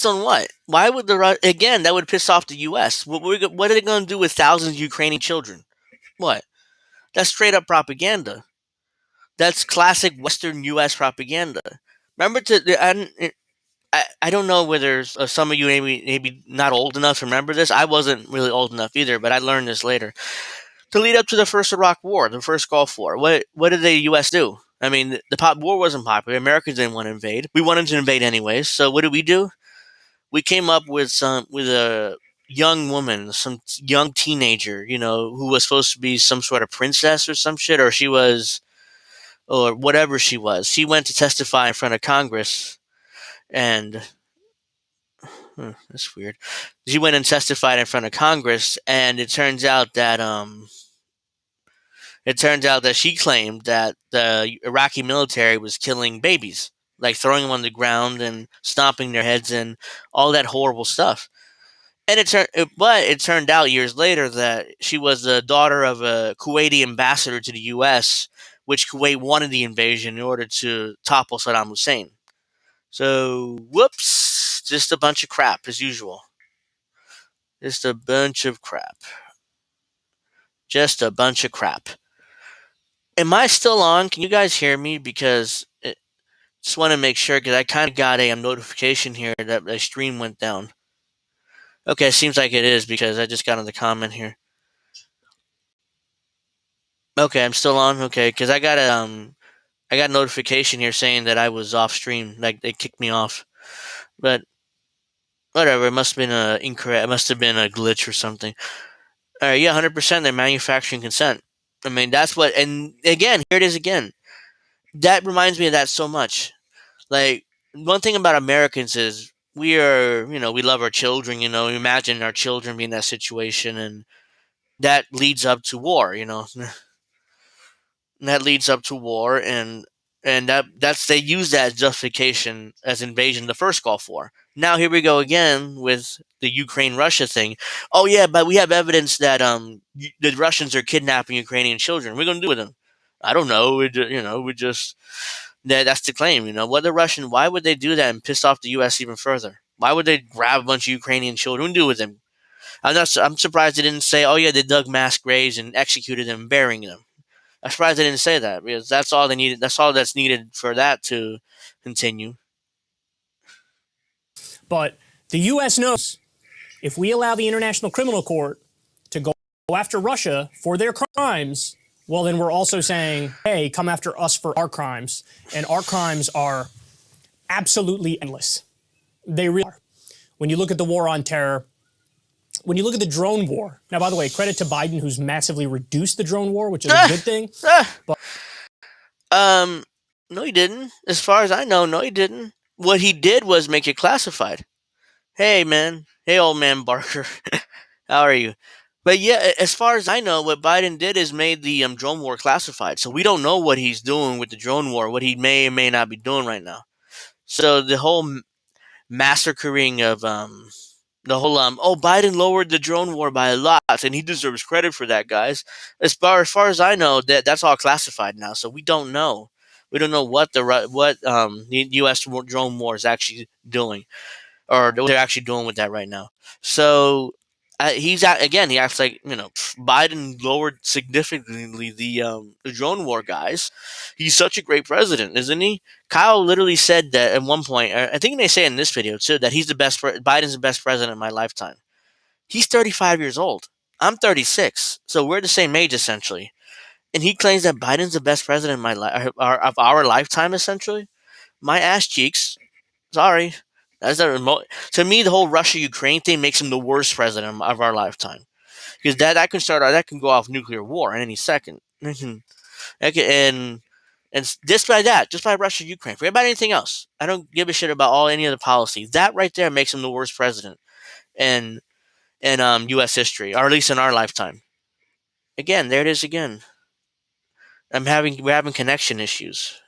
on what? Why would again? That would piss off the U.S. What are they going to do with thousands of Ukrainian children? What? That's straight up propaganda. That's classic Western U.S. propaganda. Remember I don't know whether some of you maybe not old enough to remember this. I wasn't really old enough either, but I learned this later. To lead up to the first Iraq War, the first Gulf War, what did the U.S. do? I mean, the war wasn't popular. Americans didn't want to invade. We wanted to invade anyways. So what did we do? We came up with a young woman, some young teenager, who was supposed to be some sort of princess or some shit, or she was, or whatever she was. She went to testify in front of Congress, and that's weird. She went and testified in front of Congress, and it turns out that she claimed that the Iraqi military was killing babies, like throwing them on the ground and stomping their heads and all that horrible stuff. And it turned out years later that she was the daughter of a Kuwaiti ambassador to the U.S., which Kuwait wanted the invasion in order to topple Saddam Hussein. So, whoops, just a bunch of crap as usual. Just a bunch of crap. Just a bunch of crap. Am I still on? Can you guys hear me? Because just want to make sure, because I kind of got a notification here that the stream went down. Okay, seems like it is because I just got on the comment here. Okay, I'm still on. Okay, because I got a notification here saying that I was off stream, like they kicked me off. But whatever, it must have been incorrect. It must have been a glitch or something. All right, yeah, 100%. They're manufacturing consent. I mean, that's what. And again, here it is again. That reminds me of that so much. Like, one thing about Americans is we are, we love our children. Imagine our children being in that situation, and that leads up to war. And that leads up to war, and that's they use that as justification as invasion the first Gulf War. Now here we go again with the Ukraine-Russia thing. Oh yeah, but we have evidence that the Russians are kidnapping Ukrainian children. What are we gonna do with them? I don't know. We just That's the claim. Why would they do that and piss off the U.S. even further? Why would they grab a bunch of Ukrainian children and do with them? I'm surprised they didn't say, oh yeah, they dug mass graves and executed them, burying them. I'm surprised they didn't say that, because that's all they needed. That's all that's needed for that to continue. But the U.S. knows if we allow the International Criminal Court to go after Russia for their crimes, well, then we're also saying, hey, come after us for our crimes. And our crimes are absolutely endless. They really are. When you look at the war on terror, when you look at the drone war, now, by the way, credit to Biden, who's massively reduced the drone war, which is a good thing. But No, he didn't. As far as I know, no, he didn't. What he did was make it classified. Hey, man. Hey, old man Barker. How are you? But yeah, as far as I know, what Biden did is made the drone war classified. So we don't know what he's doing with the drone war, what he may or may not be doing right now. So the whole massacring of Biden lowered the drone war by a lot, and he deserves credit for that, guys. As far as I know, that's all classified now. So we don't know. We don't know what the U.S. drone war is actually doing, or what they're actually doing with that right now. So again. He acts like Biden lowered significantly the drone war, guys. He's such a great president, isn't he? Kyle literally said that at one point. I think they say in this video too that he's the best. Biden's the best president in my lifetime. He's 35 years old. I'm 36, so we're the same age essentially. And he claims that Biden's the best president in my of our lifetime essentially. My ass cheeks. Sorry. That's a remote. To me, the whole Russia-Ukraine thing makes him the worst president of our lifetime, because that can go off nuclear war in any second. And just by that, just by Russia-Ukraine, forget about anything else. I don't give a shit about any other policy. That right there makes him the worst president in U.S. history, or at least in our lifetime. Again, there it is again. We're having connection issues.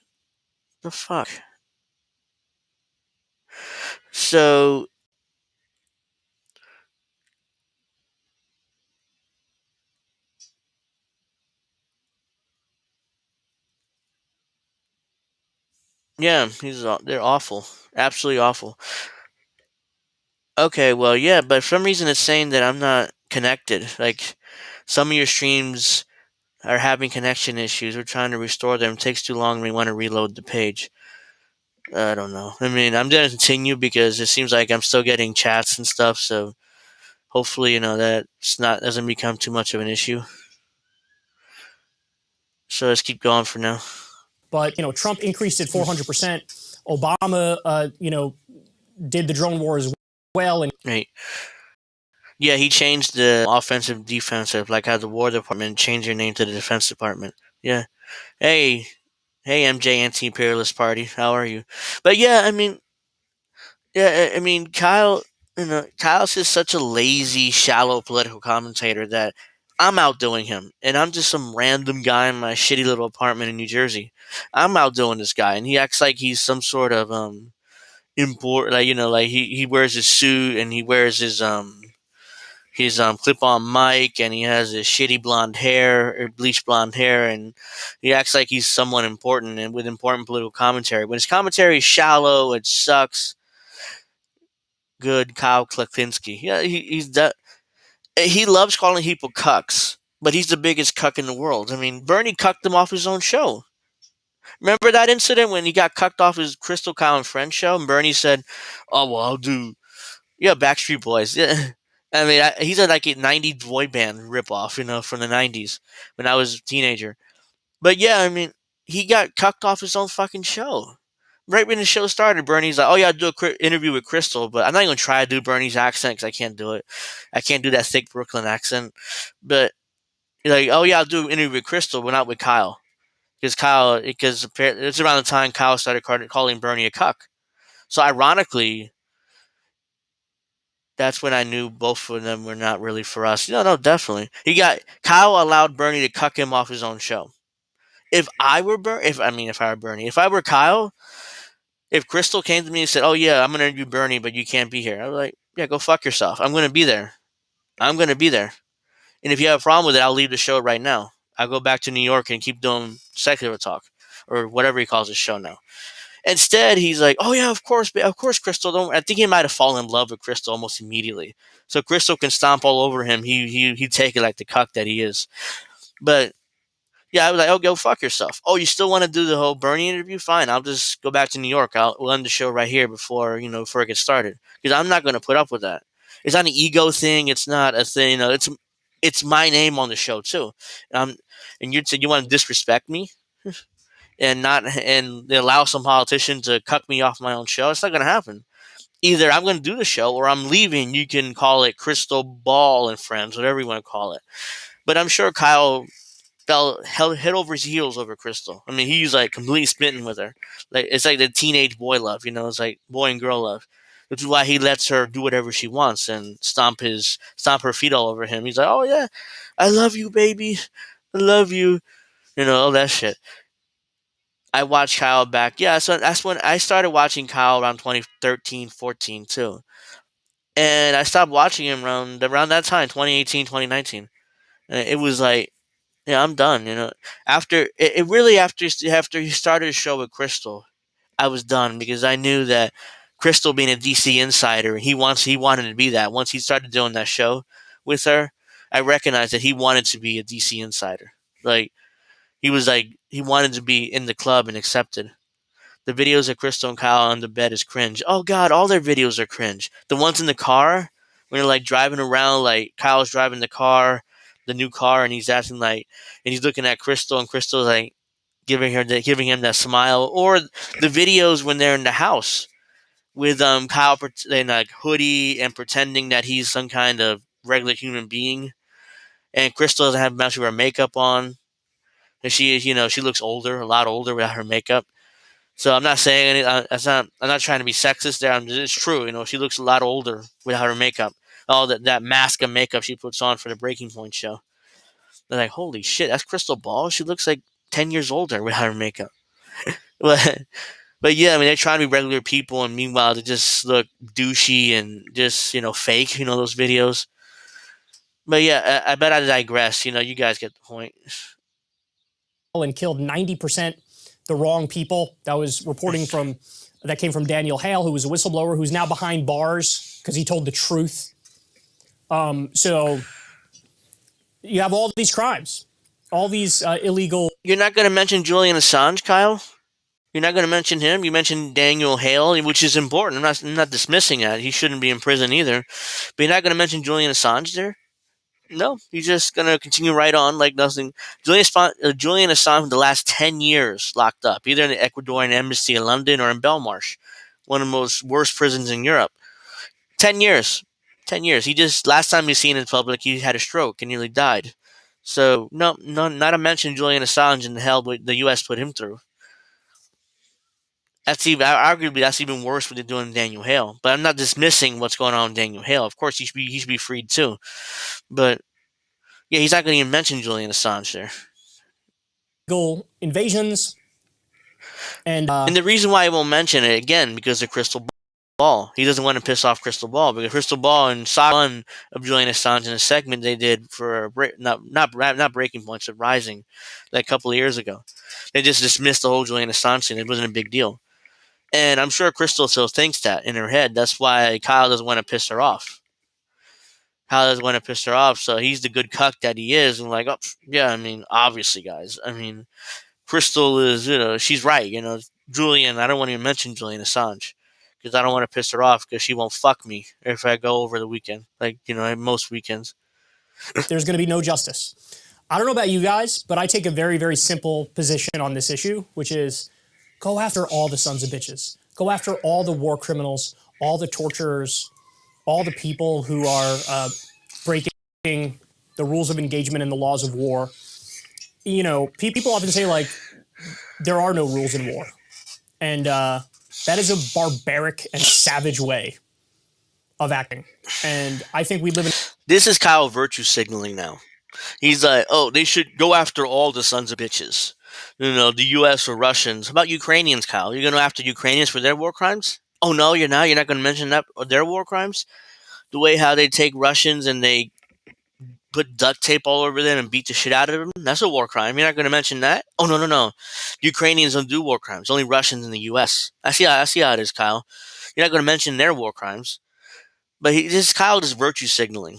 The fuck. So yeah, they're awful, absolutely awful. Okay, well, yeah, but for some reason it's saying that I'm not connected. Like, some of your streams are having connection issues. We're trying to restore them. It takes too long. We want to reload the page. I don't know. I mean, I'm gonna continue because it seems like I'm still getting chats and stuff. So hopefully, that doesn't become too much of an issue. So let's keep going for now. But Trump increased it 400%. Obama, did the drone war as well, and Right. Yeah, he changed the offensive, defensive, like how the War Department changed their name to the Defense Department. Yeah. Hey, MJ, Anti-Imperialist Party. How are you? But yeah, Kyle. Kyle's just such a lazy, shallow political commentator that I'm outdoing him, and I'm just some random guy in my shitty little apartment in New Jersey. I'm outdoing this guy, and he acts like he's some sort of import, like he wears his suit and he wears his clip-on mic, and he has his shitty blonde hair or bleached blonde hair, and he acts like he's someone important and with important political commentary. When his commentary is shallow, it sucks. Good, Kyle Kulinski. Yeah, he loves calling people cucks, but he's the biggest cuck in the world. I mean, Bernie cucked him off his own show. Remember that incident when he got cucked off his Crystal Kyle and Friends show, and Bernie said, "Oh well, I'll do." Yeah, Backstreet Boys. Yeah. I mean, he's a 90s boy band ripoff, from the 90s when I was a teenager. But yeah, he got cucked off his own fucking show. Right when the show started, Bernie's like, "Oh yeah, I'll do a interview with Crystal," but I'm not even gonna try to do Bernie's accent because I can't do it. I can't do that thick Brooklyn accent. But he's like, "Oh yeah, I'll do an interview with Crystal, but not with Kyle," because it's around the time Kyle started calling Bernie a cuck. So ironically, that's when I knew both of them were not really for us. No, definitely. Kyle allowed Bernie to cuck him off his own show. If I were Bernie, if I were Kyle, if Crystal came to me and said, "Oh yeah, I'm gonna interview Bernie, but you can't be here," I was like, "Yeah, go fuck yourself. I'm gonna be there. I'm gonna be there. And if you have a problem with it, I'll leave the show right now. I'll go back to New York and keep doing secular talk. or whatever he calls his show now. Instead, he's like, "Oh yeah, of course, Crystal." Don't. I think he might have fallen in love with Crystal almost immediately. So Crystal can stomp all over him. He'd take it like the cuck that he is. But yeah, I was like, "Oh, go fuck yourself." Oh, you still want to do the whole Bernie interview? Fine, I'll just go back to New York. We'll end the show right here before it gets started, because I'm not going to put up with that. It's not an ego thing. It's not a thing. It's my name on the show too. And you said you want to disrespect me and allow some politician to cut me off my own show. It's not going to happen. Either I'm going to do the show or I'm leaving. You can call it Crystal Ball and Friends, whatever you want to call it. But I'm sure Kyle head over his heels over Crystal. I mean, he's like completely smitten with her. Like it's like the teenage boy love, It's like boy and girl love, which is why he lets her do whatever she wants and stomp her feet all over him. He's like, "Oh yeah, I love you, baby, I love you," all that shit. I watched Kyle back. Yeah, so that's when I started watching Kyle around 2013, 14 too. And I stopped watching him around that time, 2018, 2019. And it was like, yeah, I'm done, After it really after he started his show with Crystal, I was done because I knew that Crystal being a DC insider, he wanted to be that. Once he started doing that show with her, I recognized that he wanted to be a DC insider. Like he wanted to be in the club and accepted. The videos of Crystal and Kyle on the bed is cringe. Oh God, all their videos are cringe. The ones in the car when they're like driving around, like Kyle's driving the car, the new car, and he's acting like, and he's looking at Crystal, and Crystal's like giving him that smile. Or the videos when they're in the house with Kyle in like hoodie and pretending that he's some kind of regular human being, and Crystal doesn't have much of her makeup on, and she looks older, a lot older without her makeup. So I'm not saying I'm not trying to be sexist there. It's true. She looks a lot older without her makeup. All that mask of makeup she puts on for the Breaking Point show. They're like, holy shit, that's Crystal Ball. She looks like 10 years older without her makeup. but yeah, I mean, they're trying to be regular people, and meanwhile they just look douchey and just fake. Those videos. But yeah, I bet I digress. You guys get the point. And killed 90% the wrong people. That came from Daniel Hale, who was a whistleblower, who's now behind bars because he told the truth. So you have all these crimes, all these illegal. You're not going to mention Julian Assange, Kyle? You're not going to mention him? You mentioned Daniel Hale, which is important. I'm not dismissing that. He shouldn't be in prison either. But you're not going to mention Julian Assange there? No, he's just going to continue right on like nothing. Julian Assange for the last 10 years locked up, either in the Ecuadorian embassy in London or in Belmarsh, one of the most worst prisons in Europe. 10 years. 10 years. Last time you seen in public, he had a stroke and nearly died. So, no, not to mention Julian Assange and the hell the U.S. put him through. Arguably, that's even worse what they're doing to Daniel Hale. But I'm not dismissing what's going on with Daniel Hale. Of course, he should be freed too. But yeah, he's not going to even mention Julian Assange there. Illegal invasions, and the reason why I won't mention it again because of Crystal Ball. He doesn't want to piss off Crystal Ball because Crystal Ball and Son of Julian Assange in a segment they did for not Breaking Points but Rising, like a couple of years ago. They just dismissed the whole Julian Assange thing. It wasn't a big deal. And I'm sure Crystal still thinks that in her head. That's why Kyle doesn't want to piss her off. Kyle doesn't want to piss her off, so he's the good cuck that he is. And like, oh, yeah, I mean, obviously, guys. I mean, Crystal is, she's right. Julian, I don't want to even mention Julian Assange because I don't want to piss her off because she won't fuck me if I go over the weekend, like, most weekends. There's going to be no justice. I don't know about you guys, but I take a very, very simple position on this issue, which is go after all the sons of bitches. Go after all the war criminals, all the torturers, all the people who are breaking the rules of engagement and the laws of war. People often say, like, there are no rules in war. And that is a barbaric and savage way of acting. And I think we live in... This is Kyle virtue signaling now. He's like, oh, they should go after all the sons of bitches. The U.S. or Russians. How about Ukrainians, Kyle? You're going to go after Ukrainians for their war crimes? Oh, no, you're not? You're not going to mention that their war crimes? The way how they take Russians and they put duct tape all over them and beat the shit out of them. That's a war crime. You're not going to mention that? Oh, no, no, no. Ukrainians don't do war crimes. Only Russians in the U.S. I see how it is, Kyle. You're not going to mention their war crimes. But Kyle is virtue signaling.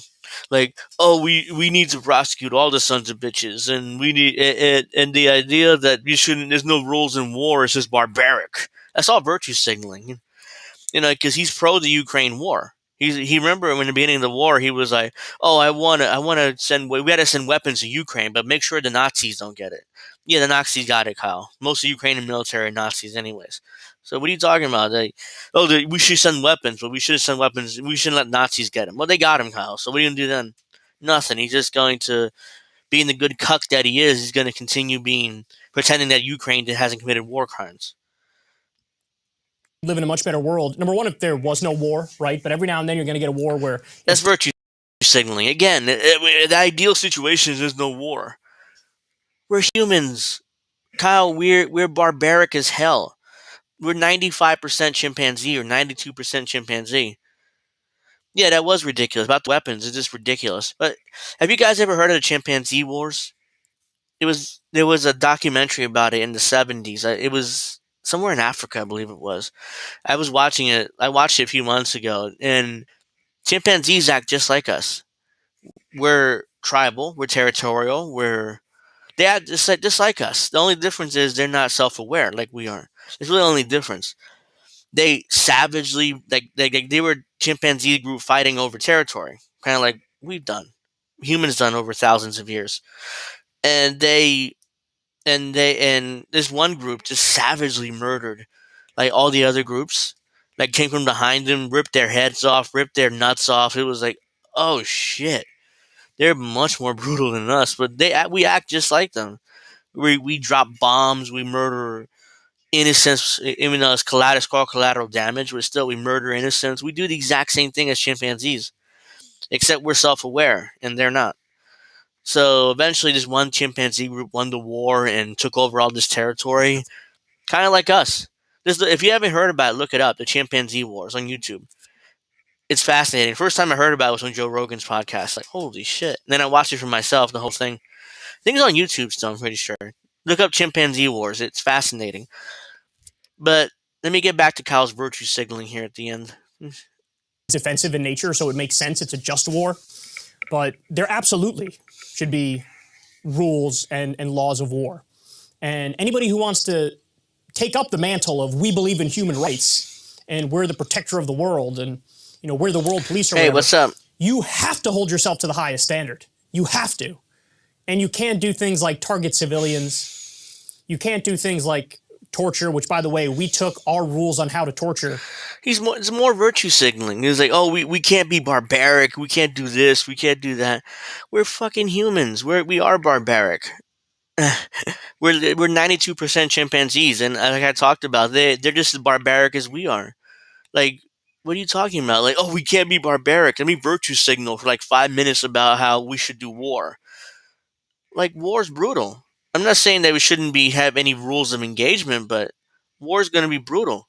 Like, oh, we need to prosecute all the sons of bitches, and we need and the idea that you shouldn't. There's no rules in war. It's just barbaric. That's all virtue signaling. Because he's pro the Ukraine war. He remember in the beginning of the war, he was like, "Oh, I want to send. We got to send weapons to Ukraine, but make sure the Nazis don't get it." Yeah, the Nazis got it, Kyle. Most of the Ukrainian military are Nazis, anyways. So what are you talking about? We should send weapons, but we shouldn't send weapons. We shouldn't let Nazis get them. Well, they got him, Kyle. So what are you gonna do then? Nothing. He's just going to, being the good cuck that he is, he's going to continue pretending that Ukraine hasn't committed war crimes. Live in a much better world. Number one, if there was no war, right? But every now and then you're going to get a war where that's virtue signaling. Again, the ideal situation is there's no war. We're humans, Kyle. We're barbaric as hell. We're 95% chimpanzee or 92% chimpanzee. Yeah, that was ridiculous. About the weapons, it's just ridiculous. But have you guys ever heard of the chimpanzee wars? There was a documentary about it in the 70s. It was somewhere in Africa, I believe it was. I was watching it. I watched it a few months ago, and chimpanzees act just like us. We're tribal. We're territorial. They act just like us. The only difference is they're not self-aware like we are. It's really the only difference. They savagely they were chimpanzee group fighting over territory, kind of like we've done, humans done over thousands of years, and and this one group just savagely murdered like all the other groups, like came from behind them, ripped their heads off, ripped their nuts off. It was like, oh shit, they're much more brutal than us, but we act just like them. We drop bombs, we murder innocents, even though it's called collateral damage, but still we murder innocents. We do the exact same thing as chimpanzees, except we're self-aware and they're not. So eventually, this one chimpanzee group won the war and took over all this territory, kind of like us. If you haven't heard about it, look it up. The Chimpanzee Wars on YouTube. It's fascinating. First time I heard about it was on Joe Rogan's podcast. Like, holy shit! And then I watched it for myself, the whole thing. I think it's on YouTube still. I'm pretty sure. Look up Chimpanzee Wars. It's fascinating. But let me get back to Kyle's virtue signaling here at the end. It's offensive in nature, so it makes sense. It's a just war. But there absolutely should be rules and laws of war. And anybody who wants to take up the mantle of we believe in human rights and we're the protector of the world and we're the world police or whatever, what's up? You have to hold yourself to the highest standard. You have to. And you can't do things like target civilians. You can't do things like torture, which, by the way, we took our rules on how to torture. It's more virtue signaling. He's like, oh, we can't be barbaric. We can't do this. We can't do that. We're fucking humans. We are barbaric. we're 92% chimpanzees, and like I talked about, they're just as barbaric as we are. Like, what are you talking about? Like, oh, we can't be barbaric. Let me virtue signal for like 5 minutes about how we should do war. Like, war's brutal. I'm not saying that we shouldn't have any rules of engagement, but war's going to be brutal.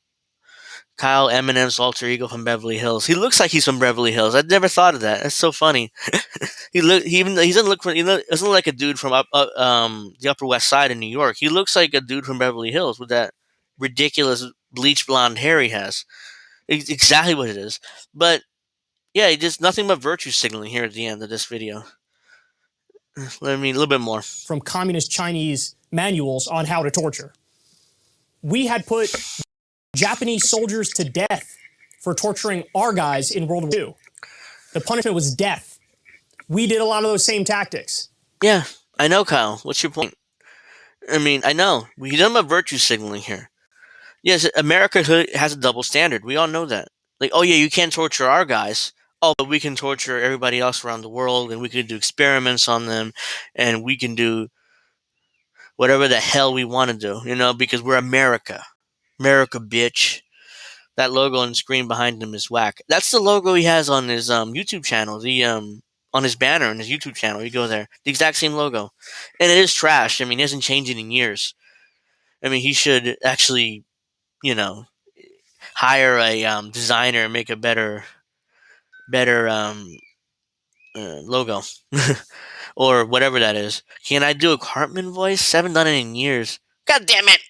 Kyle, Eminem's alter ego from Beverly Hills. He looks like he's from Beverly Hills. I'd never thought of that. That's so funny. He doesn't look like a dude from the Upper West Side in New York. He looks like a dude from Beverly Hills with that ridiculous bleach blonde hair he has. It's exactly what it is. But yeah, just nothing but virtue signaling here at the end of this video. Let me a little bit more. From communist Chinese manuals on how to torture. We had put Japanese soldiers to death for torturing our guys in World War II. The punishment was death. We did a lot of those same tactics. Yeah, I know, Kyle. What's your point? I mean, I know. We done about virtue signaling here. Yes, America has a double standard. We all know that. Like, oh yeah, you can't torture our guys. Oh, but we can torture everybody else around the world, and we can do experiments on them, and we can do whatever the hell we want to do, because we're America. America, bitch. That logo on the screen behind him is whack. That's the logo he has on his YouTube channel. On his banner on his YouTube channel. You go there. The exact same logo. And it is trash. I mean, he hasn't changed it in years. I mean, he should actually, hire a designer and make a better logo or whatever that is. Can I do a Cartman voice? I haven't done it in years. God damn it!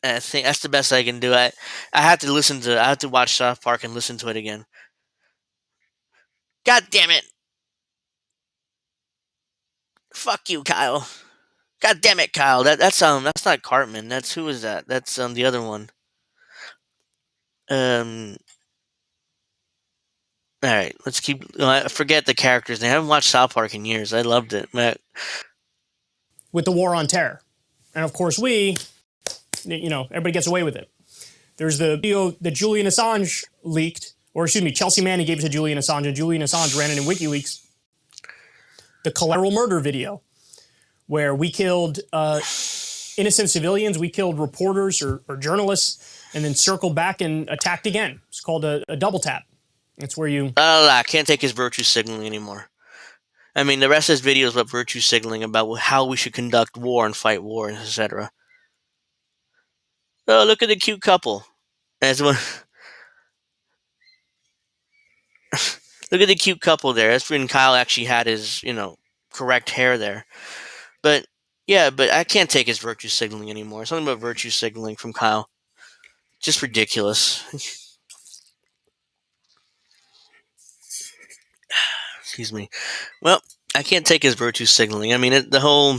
I think that's the best I can do. I have to listen to. I have to watch South Park and listen to it again. God damn it! Fuck you, Kyle. God damn it, Kyle. That's not Cartman. That's who is that? That's the other one. Um. All right, let's keep. Forget the characters. I haven't watched South Park in years. I loved it. with the war on terror. And of course, everybody gets away with it. There's the video that Julian Assange leaked, or excuse me, Chelsea Manning gave it to Julian Assange, and Julian Assange ran it in WikiLeaks. The collateral murder video, where we killed innocent civilians, we killed reporters or journalists, and then circled back and attacked again. It's called a double tap. It's where you. I can't take his virtue signaling anymore. I mean, the rest of his videos about virtue signaling, about how we should conduct war and fight war, etc. Oh, look at the cute couple. That's one. Look at the cute couple there. That's when Kyle actually had his, correct hair there. But yeah, but I can't take his virtue signaling anymore. Something about virtue signaling from Kyle. Just ridiculous. Excuse me. Well, I can't take his virtue signaling. I mean, the whole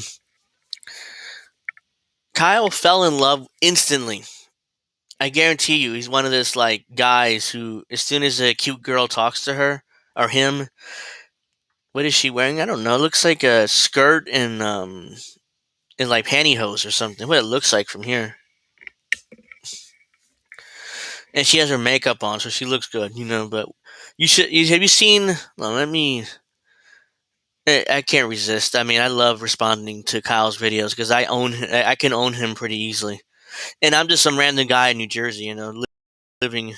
Kyle fell in love instantly. I guarantee you, he's one of those like guys who, as soon as a cute girl talks to her or him, what is she wearing? I don't know. It looks like a skirt and like pantyhose or something. What it looks like from here. And she has her makeup on, so she looks good, But you should. Have you seen? Well, let me. I can't resist. I mean, I love responding to Kyle's videos because I can own him pretty easily. And I'm just some random guy in New Jersey, living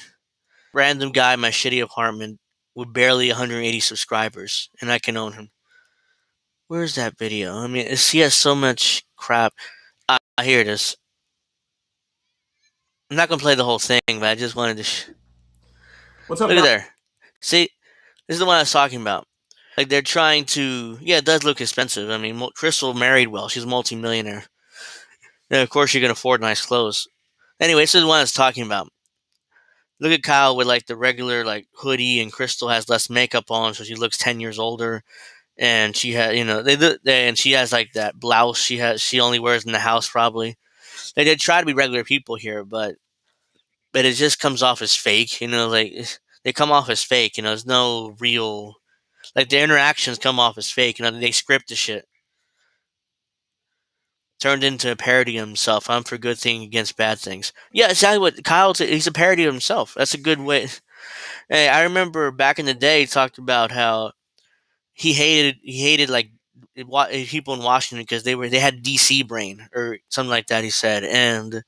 random guy in my shitty apartment with barely 180 subscribers, and I can own him. Where's that video? I mean, he has so much crap. Here it is. I'm not gonna play the whole thing, but I just wanted to. What's up, Look at there. See, this is the one I was talking about. Like they're trying to. Yeah, it does look expensive. I mean, Crystal married well. She's a multimillionaire. And of course, she can afford nice clothes. Anyway, this is the one I was talking about. Look at Kyle with like the regular like hoodie, and Crystal has less makeup on, so she looks 10 years older. And she had, and she has like that blouse she only wears in the house probably. They try to be regular people here, but it just comes off as fake. Like they come off as fake. There's no real, like their interactions come off as fake. They script the shit. Turned into a parody of himself. I'm for good thing against bad things. Yeah, exactly what he's a parody of himself. That's a good way. Hey, I remember back in the day he talked about how he hated like people in Washington because they had DC brain or something like that. He said, and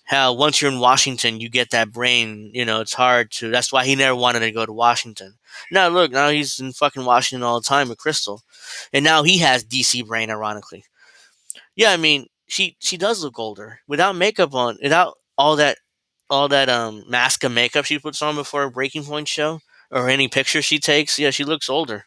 how once you're in Washington, you get that brain. It's hard to. That's why he never wanted to go to Washington. Now look, now he's in fucking Washington all the time with Crystal, and now he has DC brain. Ironically, yeah. I mean, she does look older without makeup on, without all that mask of makeup she puts on before a Breaking Point show or any picture she takes. Yeah, she looks older.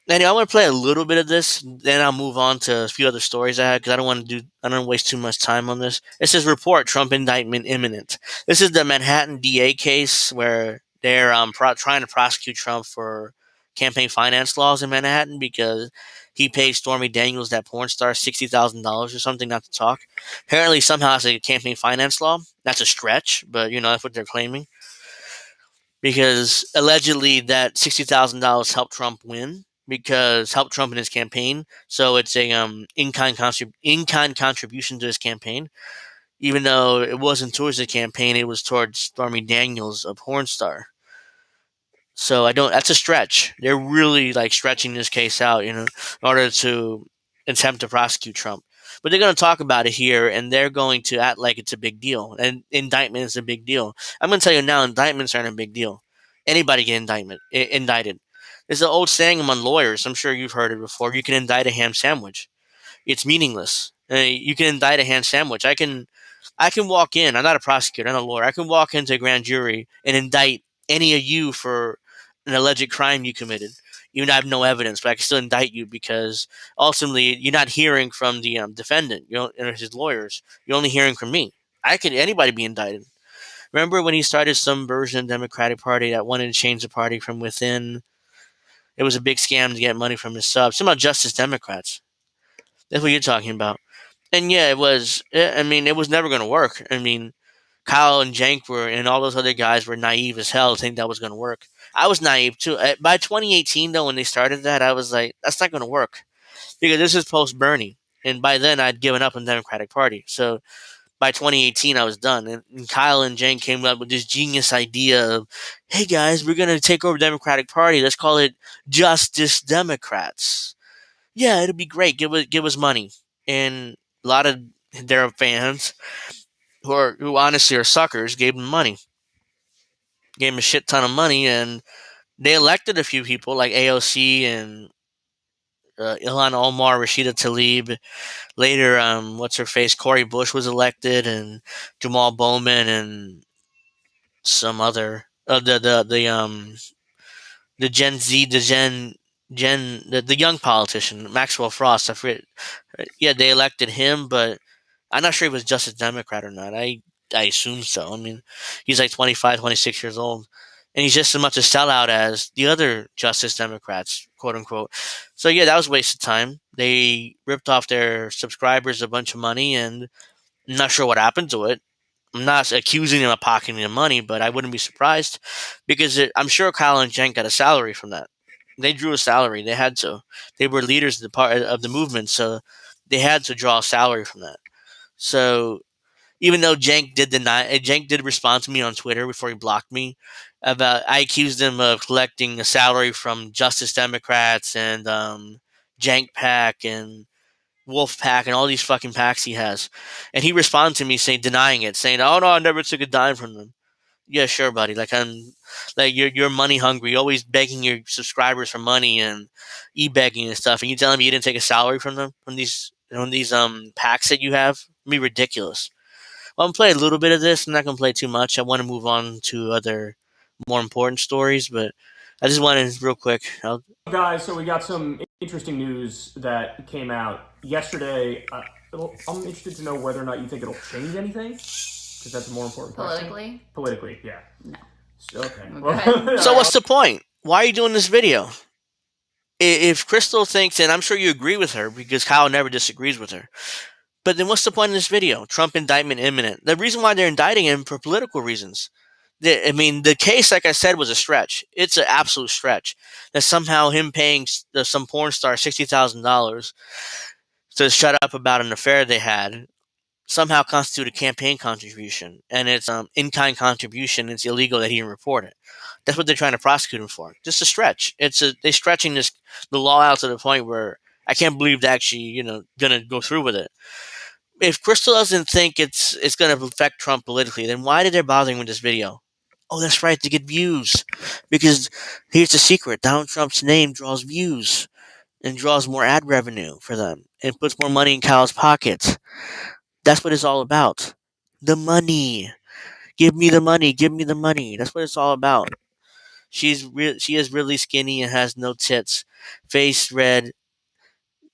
Anyway, I want to play a little bit of this, then I'll move on to a few other stories I had because I don't want to waste too much time on this. It says report Trump indictment imminent. This is the Manhattan DA case where they're trying to prosecute Trump for campaign finance laws in Manhattan because he paid Stormy Daniels, that porn star, $60,000 or something not to talk. Apparently, somehow it's a campaign finance law. That's a stretch, but that's what they're claiming because allegedly that $60,000 helped Trump win because helped Trump in his campaign. So it's a in-kind contribution to his campaign, even though it wasn't towards the campaign, it was towards Stormy Daniels, a porn star. So that's a stretch. They're really like stretching this case out, in order to attempt to prosecute Trump. But they're going to talk about it here, and they're going to act like it's a big deal. And indictment is a big deal. I'm going to tell you now, indictments aren't a big deal. Anybody get indicted. There's an old saying among lawyers. I'm sure you've heard it before. You can indict a ham sandwich. It's meaningless. You can indict a ham sandwich. I can walk in. I'm not a prosecutor. I'm a lawyer. I can walk into a grand jury and indict any of you for an alleged crime you committed. Even though I have no evidence, but I can still indict you because ultimately you're not hearing from the defendant, or his lawyers. You're only hearing from me. Anybody be indicted. Remember when he started some version of the Democratic Party that wanted to change the party from within? It was a big scam to get money from his subs. Somehow Justice Democrats. That's what you're talking about. And yeah, it was. I mean, it was never going to work. I mean, Kyle and Jank and all those other guys were naive as hell to think that was going to work. I was naive too. By 2018, though, when they started that, I was like, that's not going to work because this is post Bernie, and by then I'd given up on the Democratic Party. So by 2018, I was done. And Kyle and Jank came up with this genius idea of, hey guys, we're going to take over the Democratic Party. Let's call it Justice Democrats. Yeah, it'll be great. Give us money. And a lot of their fans who honestly are suckers gave them money. Gave them a shit ton of money, and they elected a few people like AOC and Ilhan Omar, Rashida Tlaib. Later, what's her face? Cori Bush was elected, and Jamal Bowman, and some other the Gen Z, the young politician Maxwell Frost. I forget. Yeah, they elected him, but I'm not sure he was Justice Democrat or not. I assume so. I mean, he's like 25, 26 years old, and he's just as much a sellout as the other Justice Democrats, quote unquote. So yeah, that was a waste of time. They ripped off their subscribers a bunch of money, and I'm not sure what happened to it. I'm not accusing them of pocketing the money, but I wouldn't be surprised because I'm sure Kyle and Jen got a salary from that. They drew a salary. They had to. They were leaders of the movement, so they had to draw a salary from that. So even though Jank did respond to me on Twitter before he blocked me about I accused him of collecting a salary from Justice Democrats and Jank Pack and Wolf Pack and all these fucking packs he has, and he responded to me saying denying it, saying, "Oh no, I never took a dime from them." Yeah, sure, buddy. You're money hungry. You're always begging your subscribers for money and e-begging and stuff, and you telling me you didn't take a salary from them from these packs that you have? It'd be ridiculous. Well, I'm playing a little bit of this. I'm not gonna play too much. I want to move on to other more important stories, but I just wanted real quick. Guys, so we got some interesting news that came out yesterday. I'm interested to know whether or not you think it'll change anything, because that's a more important question. Politically, yeah. No. Okay. Okay. So what's the point? Why are you doing this video? If Crystal thinks, and I'm sure you agree with her because Kyle never disagrees with her, but then what's the point of this video? Trump indictment imminent. The reason why they're indicting him for political reasons. I mean, the case, like I said, was a stretch. It's an absolute stretch. That somehow him paying some porn star $60,000 to shut up about an affair they had somehow constitute a campaign contribution, and it's in-kind contribution. It's illegal that he didn't report it. That's what they're trying to prosecute him for. Just a stretch. They're stretching the law out to the point where I can't believe they're actually gonna go through with it. If Crystal doesn't think it's gonna affect Trump politically, then why did they bothering with this video? Oh, that's right, to get views. Because here's the secret: Donald Trump's name draws views and draws more ad revenue for them and puts more money in Kyle's pockets. That's what it's all about. The money. Give me the money. Give me the money. That's what it's all about. She is really skinny and has no tits. Face red,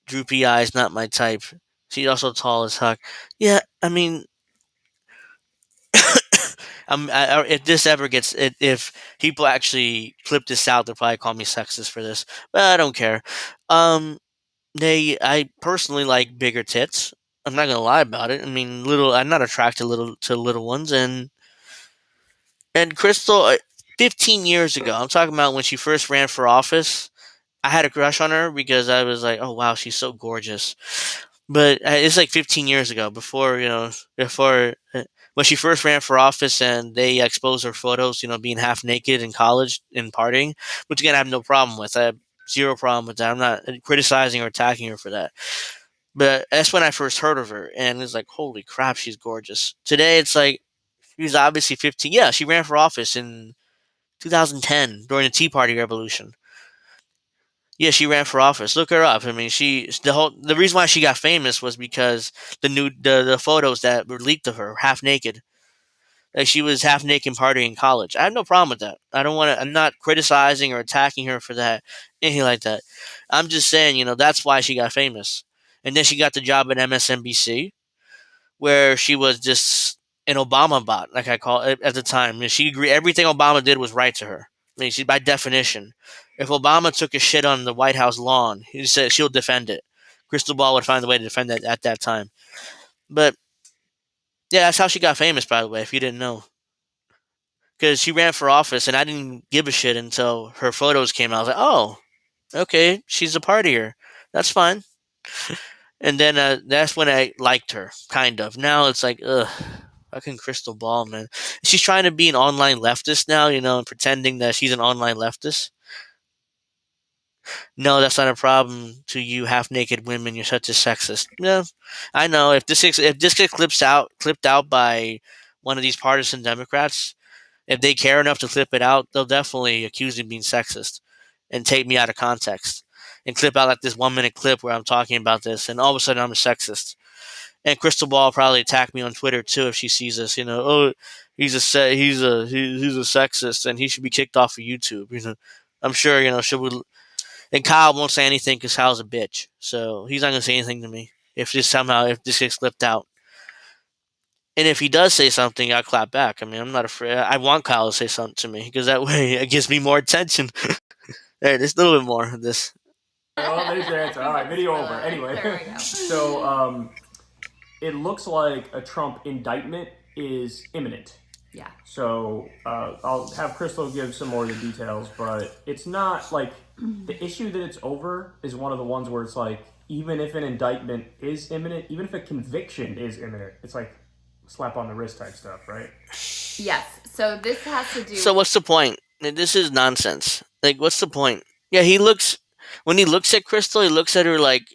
droopy eyes, not my type. She's also tall as fuck. Yeah, I mean, if this ever if people actually clip this out, they'll probably call me sexist for this, but I don't care. Um, I personally like bigger tits. I'm not gonna lie about it. I mean, I'm not attracted to little ones, and Crystal, 15 years ago, I'm talking about when she first ran for office. I had a crush on her because I was like, oh wow, she's so gorgeous. But it's like 15 years ago, before when she first ran for office and they exposed her photos, being half naked in college and partying, which again I have no problem with. I have zero problem with that. I'm not criticizing or attacking her for that. But that's when I first heard of her, and it's like, holy crap, she's gorgeous. Today, it's like she's obviously 15. Yeah, she ran for office in 2010 during the Tea Party revolution. Yeah, she ran for office. Look her up. I mean, the reason why she got famous was because the photos that were leaked of her half naked. Like she was half naked partying in college. I have no problem with that. I don't want to. I'm not criticizing or attacking her for that, anything like that. I'm just saying, that's why she got famous, and then she got the job at MSNBC, where she was just an Obama bot, like I call it at the time. And she agreed everything Obama did was right to her. I mean, she by definition, if Obama took a shit on the White House lawn, he said she'll defend it. Crystal Ball would find a way to defend it at that time. But yeah, that's how she got famous, by the way, if you didn't know. Because she ran for office, and I didn't give a shit until her photos came out. I was like, oh, okay, she's a partier. That's fine. And then that's when I liked her, kind of. Now it's like, ugh, fucking Crystal Ball, man. She's trying to be an online leftist now, and pretending that she's an online leftist. No, that's not a problem to you, half-naked women. You're such a sexist. Yeah, I know. If this gets clipped out by one of these partisan Democrats, if they care enough to clip it out, they'll definitely accuse me of being sexist and take me out of context and clip out like this 1 minute clip where I'm talking about this, and all of a sudden I'm a sexist. And Crystal Ball will probably attack me on Twitter too if she sees this. Oh, he's a sexist and he should be kicked off of YouTube. I'm sure she would. And Kyle won't say anything because Kyle's a bitch, so he's not gonna say anything to me if this gets clipped out. And if he does say something, I'll clap back. I mean, I'm not afraid. I want Kyle to say something to me because that way it gives me more attention. There's a little bit more of this. Oh, there's your answer. All right, video over. Anyway, so it looks like a Trump indictment is imminent. Yeah. So I'll have Crystal give some more of the details, but it's not like the issue that it's over is one of the ones where it's like, even if an indictment is imminent, even if a conviction is imminent, it's like slap on the wrist type stuff, right? Yes. So this has to do. So what's the point? This is nonsense. Like, what's the point? Yeah, when he looks at Crystal, he looks at her like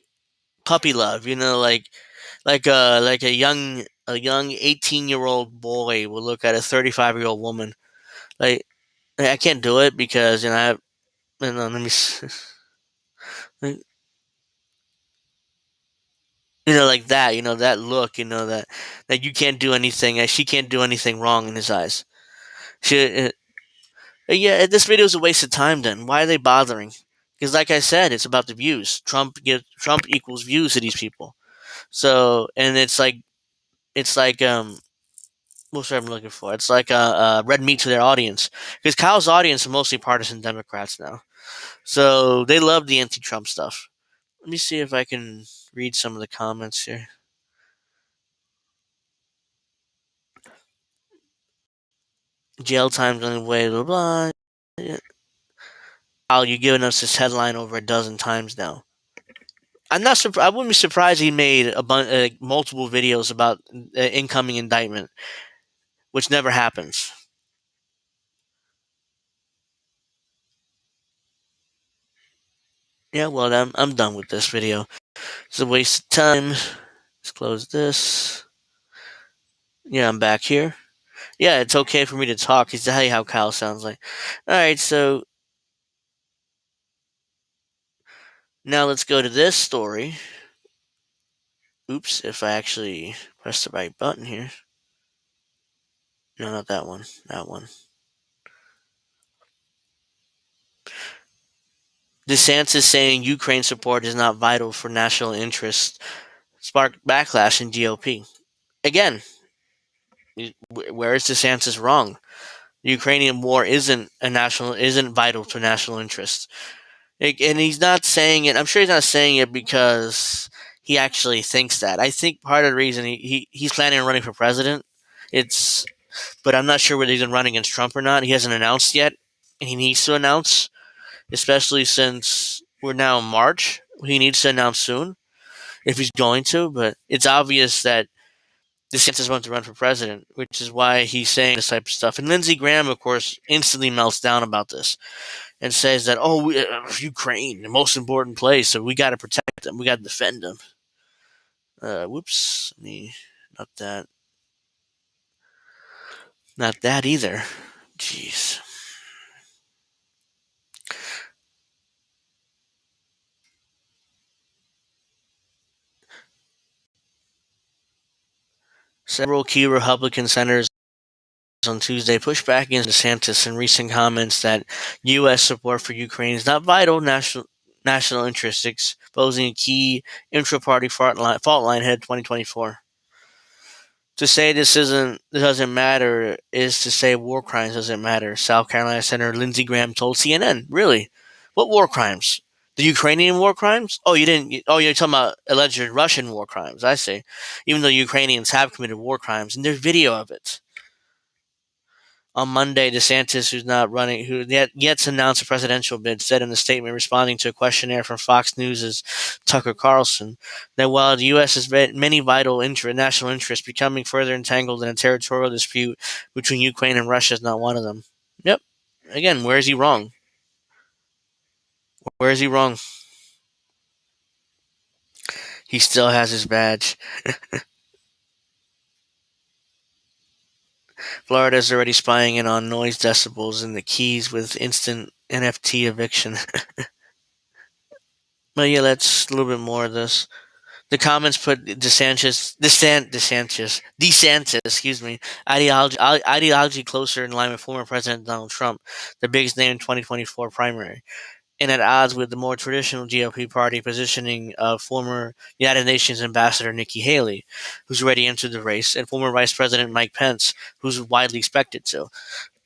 puppy love. Like a young 18-year-old boy will look at a 35-year-old woman. Like, I can't do it because let me. Like, like that. That look. That you can't do anything. She can't do anything wrong in his eyes. Yeah, this video is a waste of time. Then why are they bothering? Because, like I said, it's about the views. Trump equals views to these people. So, and it's like what's what I'm looking for? It's like a red meat to their audience. Because Kyle's audience are mostly partisan Democrats now, so they love the anti-Trump stuff. Let me see if I can read some of the comments here. Jail time's on the way. Blah blah. Yeah. Kyle, you've given us this headline over a dozen times now. I'm not. I wouldn't be surprised he made multiple videos about incoming indictment, which never happens. Yeah, well, I'm done with this video. It's a waste of time. Let's close this. Yeah, I'm back here. Yeah, it's okay for me to talk. It's how Kyle sounds like. All right, so now let's go to this story. Oops, if I actually press the right button here. No, not that one. That one. DeSantis saying Ukraine support is not vital for national interest sparked backlash in GOP. Again, where is DeSantis wrong? The Ukrainian war isn't vital to national interest. And he's not saying it. I'm sure he's not saying it because he actually thinks that. I think part of the reason he's planning on running for president, but I'm not sure whether he's going to run against Trump or not. He hasn't announced yet, and he needs to announce, especially since we're now in March. He needs to announce soon if he's going to. But it's obvious that DeSantis wants to run for president, which is why he's saying this type of stuff. And Lindsey Graham, of course, instantly melts down about this and says that, Ukraine, the most important place, so we got to protect them, we got to defend them. Whoops, not that either. Jeez. Several key Republican senators on Tuesday pushed back against DeSantis in recent comments that U.S. support for Ukraine is not vital national interest, exposing a key intra-party fault line ahead of 2024. To say this doesn't matter is to say war crimes doesn't matter. South Carolina Senator Lindsey Graham told CNN, "Really? What war crimes? The Ukrainian war crimes? Oh, you didn't. Oh, you're talking about alleged Russian war crimes. I see. Even though Ukrainians have committed war crimes, and there's video of it." On Monday, DeSantis, who's not running, who yet to announce a presidential bid, said in a statement responding to a questionnaire from Fox News' Tucker Carlson that while the U.S. has many vital national interests, becoming further entangled in a territorial dispute between Ukraine and Russia is not one of them. Yep. Again, where is he wrong? Where is he wrong? He still has his badge. Florida is already spying in on noise decibels in the Keys with instant NFT eviction. But yeah, let's a little bit more of this. The comments put DeSantis, ideology closer in line with former President Donald Trump, the biggest name in 2024 primary, and at odds with the more traditional GOP party positioning of former United Nations Ambassador Nikki Haley, who's already entered the race, and former Vice President Mike Pence, who's widely expected to.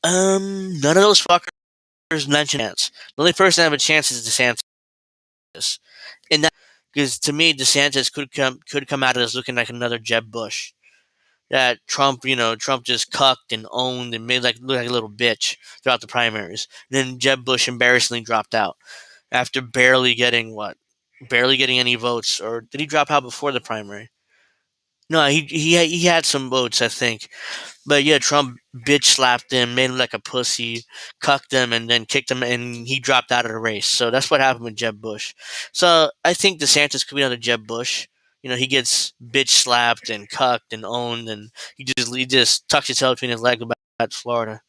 None of those fuckers mentioned chance. The only person that have a chance is DeSantis. And that, because to me, DeSantis could come out of this looking like another Jeb Bush. That Trump just cucked and owned and made look like a little bitch throughout the primaries. And then Jeb Bush embarrassingly dropped out after barely getting any votes. Or did he drop out before the primary? No, he had some votes, I think. But yeah, Trump bitch slapped him, made him like a pussy, cucked him, and then kicked him, and he dropped out of the race. So that's what happened with Jeb Bush. So I think DeSantis could be another Jeb Bush. He gets bitch slapped and cucked and owned, and he just tucks his tail between his legs about Florida.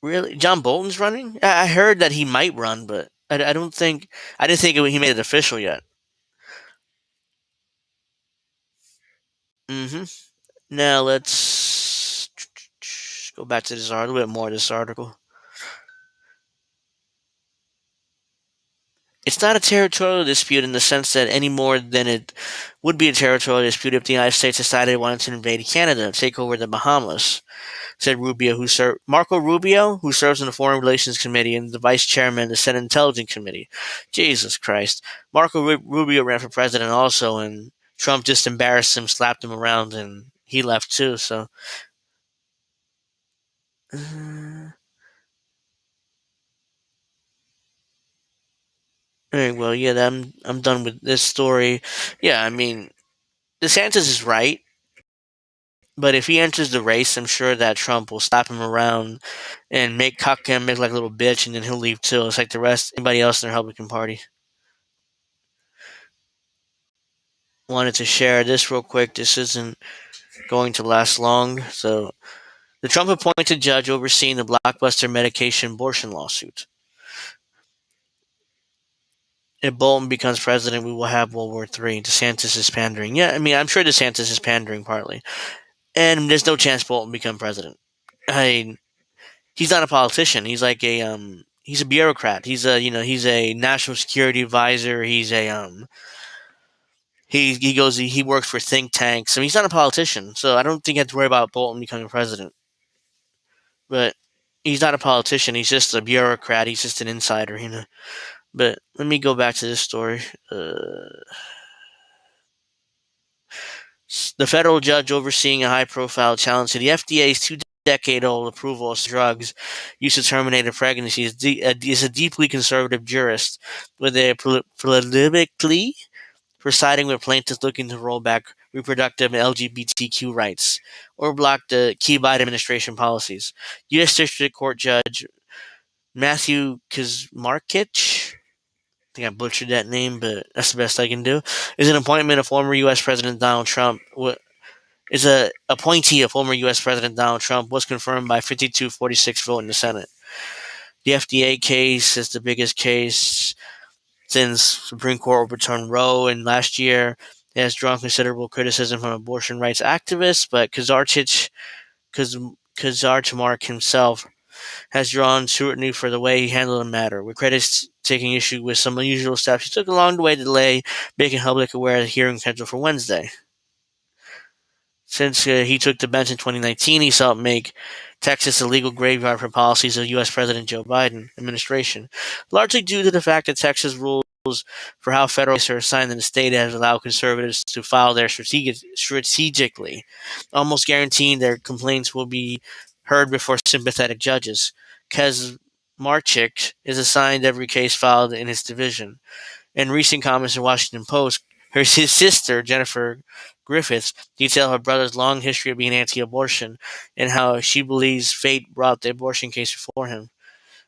Really, John Bolton's running? I heard that he might run, but I didn't think he made it official yet. Mm-hmm. Now let's go back to this article, a little bit more of this article. It's not a territorial dispute in the sense that any more than it would be a territorial dispute if the United States decided it wanted to invade Canada, take over the Bahamas, said Marco Rubio, who serves on the Foreign Relations Committee and the Vice Chairman of the Senate Intelligence Committee. Jesus Christ. Marco Rubio ran for president also, and Trump just embarrassed him, slapped him around, and he left too, so... Alright, well, yeah, I'm done with this story. Yeah, I mean, DeSantis is right, but if he enters the race, I'm sure that Trump will slap him around and make him like a little bitch, and then he'll leave too. It's like anybody else in the Republican Party. Wanted to share this real quick. This isn't going to last long. So, the Trump-appointed judge overseeing the blockbuster medication abortion lawsuit. If Bolton becomes president, we will have World War III. DeSantis is pandering. Yeah, I mean, I'm sure DeSantis is pandering partly. And there's no chance Bolton become president. He's not a politician. He's like he's a bureaucrat. He's a national security advisor. He's he works for think tanks. I mean, he's not a politician. So I don't think you have to worry about Bolton becoming president. But he's not a politician. He's just a bureaucrat. He's just an insider, But let me go back to this story. The federal judge overseeing a high-profile challenge to the FDA's two-decade-old approval of drugs used to terminate a pregnancy is a deeply conservative jurist with a politically presiding with plaintiffs looking to roll back reproductive and LGBTQ rights or block the key Biden administration policies. U.S. District Court Judge Matthew Kazmarkich, I think I butchered that name, but that's the best I can do, is an appointment of former U.S. President Donald Trump. Is a appointee of former U.S. President Donald Trump, was confirmed by 52-46 vote in the Senate. The FDA case is the biggest case since Supreme Court overturned Roe in last year. It has drawn considerable criticism from abortion rights activists, but Kazarchmark himself has drawn scrutiny for the way he handled the matter, with critics taking issue with some unusual steps he took along the way to delay making public aware of the hearing scheduled for Wednesday. Since he took the bench in 2019, he helped make Texas a legal graveyard for policies of U.S. President Joe Biden administration, largely due to the fact that Texas rules for how federal are assigned in the state has allowed conservatives to file their strategically, almost guaranteeing their complaints will be heard before sympathetic judges. Kez Marchik is assigned every case filed in his division. In recent comments in Washington Post, his sister, Jennifer Griffiths, detailed her brother's long history of being anti-abortion and how she believes fate brought the abortion case before him.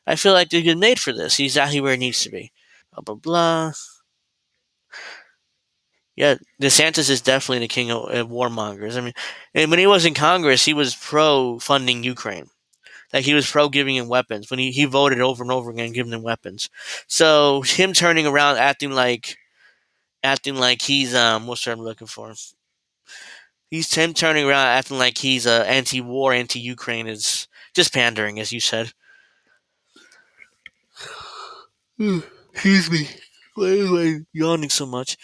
I feel like they're good made for this. He's exactly where he needs to be. Blah, blah, blah. Yeah, DeSantis is definitely the king of warmongers. I mean, and when he was in Congress, he was pro-funding Ukraine. Like, he was pro-giving him weapons. When he voted over and over again giving them weapons. So, him turning around acting like he's what's the word I'm looking for? He's him turning around acting like he's anti-war, anti-Ukraine is just pandering, as you said. Excuse me. Why am I yawning so much?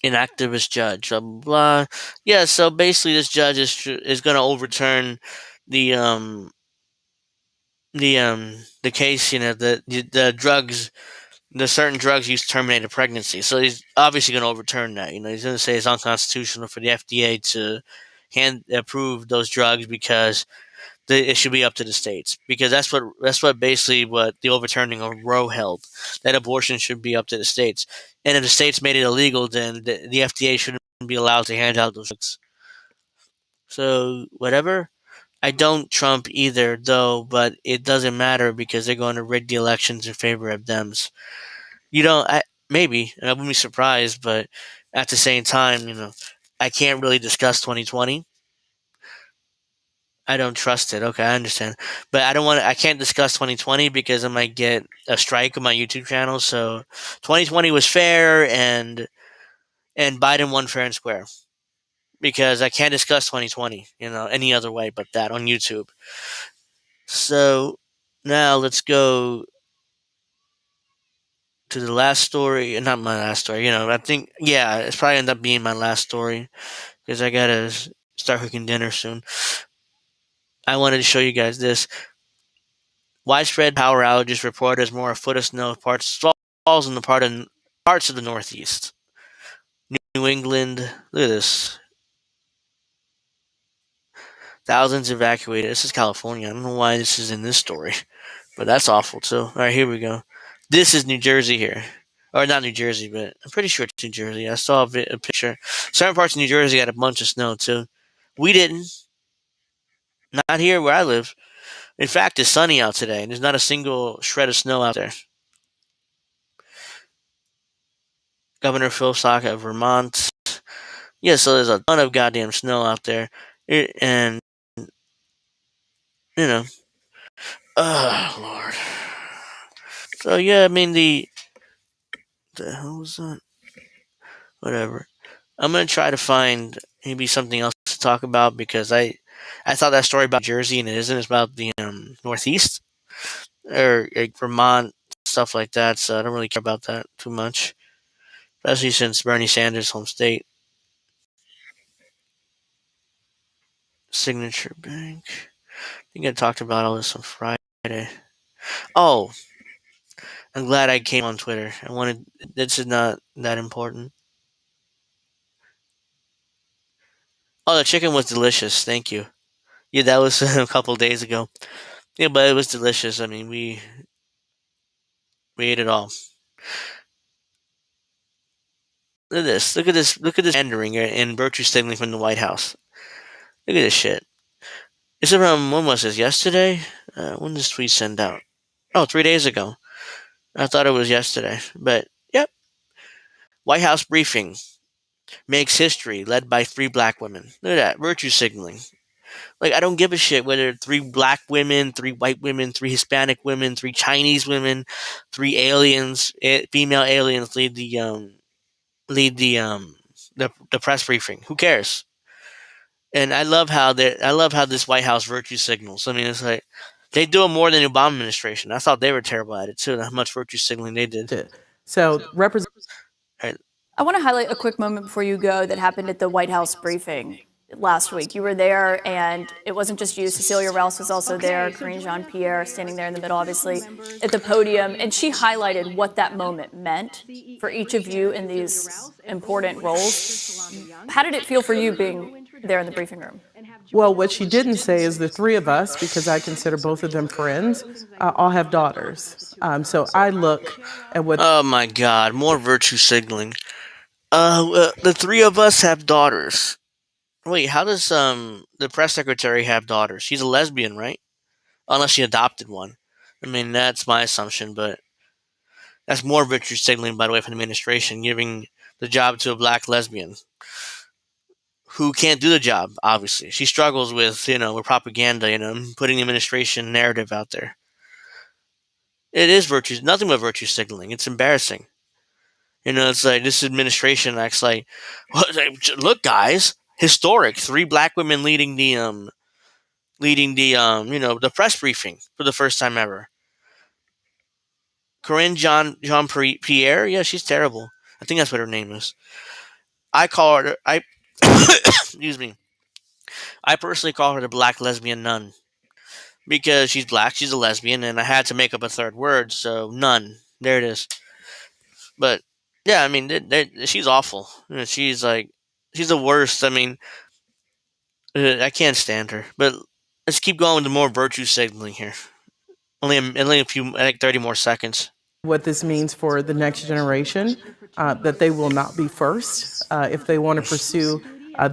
An activist judge, blah, blah, blah. Yeah, so basically, this judge is going to overturn the the case. You know, the drugs. The certain drugs used to terminate a pregnancy. So he's obviously going to overturn that. You know, he's going to say it's unconstitutional for the FDA to approve those drugs because it should be up to the states. Because that's what basically what the overturning of Roe held, that abortion should be up to the states. And if the states made it illegal, then the FDA shouldn't be allowed to hand out those drugs. So whatever. I don't Trump either, though, but it doesn't matter because they're going to rig the elections in favor of Dems. Maybe, and I wouldn't be surprised, but at the same time, you know, I can't really discuss 2020. I don't trust it. Okay, I understand, but I can't discuss 2020 because I might get a strike on my YouTube channel. So, 2020 was fair, and Biden won fair and square because I can't discuss 2020, you know, any other way but that on YouTube. So now let's go to the last story. Not my last story. You know, I think it's probably end up being my last story because I gotta start cooking dinner soon. I wanted to show you guys this. Widespread power outages reported as more a foot of snow falls in the parts of the Northeast. New England. Look at this. Thousands evacuated. This is California. I don't know why this is in this story, but that's awful too. All right, here we go. This is New Jersey here. Or not New Jersey, but I'm pretty sure it's New Jersey. I saw a picture. Certain parts of New Jersey got a bunch of snow too. We didn't. Not here where I live. In fact, it's sunny out today, and there's not a single shred of snow out there. Governor Phil Saka of Vermont. Yeah, so there's a ton of goddamn snow out there. And, you know. Oh, Lord. So, yeah, I mean, the hell was that? Whatever. I'm going to try to find maybe something else to talk about because I thought that story about Jersey, and it isn't. It's about the Northeast or Vermont, stuff like that. So I don't really care about that too much, especially since Bernie Sanders' home state. Signature Bank. I think I talked about all this on Friday. Oh, I'm glad I came on Twitter. This is not that important. Oh, the chicken was delicious. Thank you. Yeah, that was a couple days ago. Yeah, but it was delicious. I mean, we ate it all. Look at this. Look at this. Look at this rendering and virtue signaling from the White House. Look at this shit. It's from, when was this? Yesterday? When did this tweet send out? Oh, 3 days ago. I thought it was yesterday. But, yep. White House briefing makes history led by 3 black women. Look at that. Virtue signaling. Like, I don't give a shit whether 3 black women, 3 white women, 3 Hispanic women, 3 Chinese women, 3 aliens, female aliens lead the lead the press briefing. Who cares? And I love how this White House virtue signals. I mean, it's like they do it more than the Obama administration. I thought they were terrible at it too. How much virtue signaling they did. So Right. I want to highlight a quick moment before you go that happened at the White House briefing last week. You were there, and it wasn't just you. Cecilia Rouse was also there, Karine Jean-Pierre standing there in the middle, obviously, at the podium. And she highlighted what that moment meant for each of you in these important roles. How did it feel for you being there in the briefing room? Well, what she didn't say is the three of us, because I consider both of them friends, all have daughters. So I look at what. Oh my God! More virtue signaling. The three of us have daughters. Wait, how does the press secretary have daughters? She's a lesbian, right? Unless she adopted one. I mean, that's my assumption, but that's more virtue signaling, by the way, from the administration, giving the job to a black lesbian who can't do the job. Obviously, she struggles with with propaganda, putting the administration narrative out there. It is virtue, nothing but virtue signaling. It's embarrassing. It's like this administration acts like, well, look, guys, historic. Three black women leading the press briefing for the first time ever. Corinne Jean Pierre, yeah, she's terrible. I think that's what her name is. I call her I excuse me. I personally call her the black lesbian nun because she's black, she's a lesbian, and I had to make up a third word, so nun. There it is. But yeah, I mean, she's awful. She's the worst. I mean, I can't stand her. But let's keep going with the more virtue signaling here. Only a few, like 30 more seconds. What this means for the next generation, that they will not be first if they want to pursue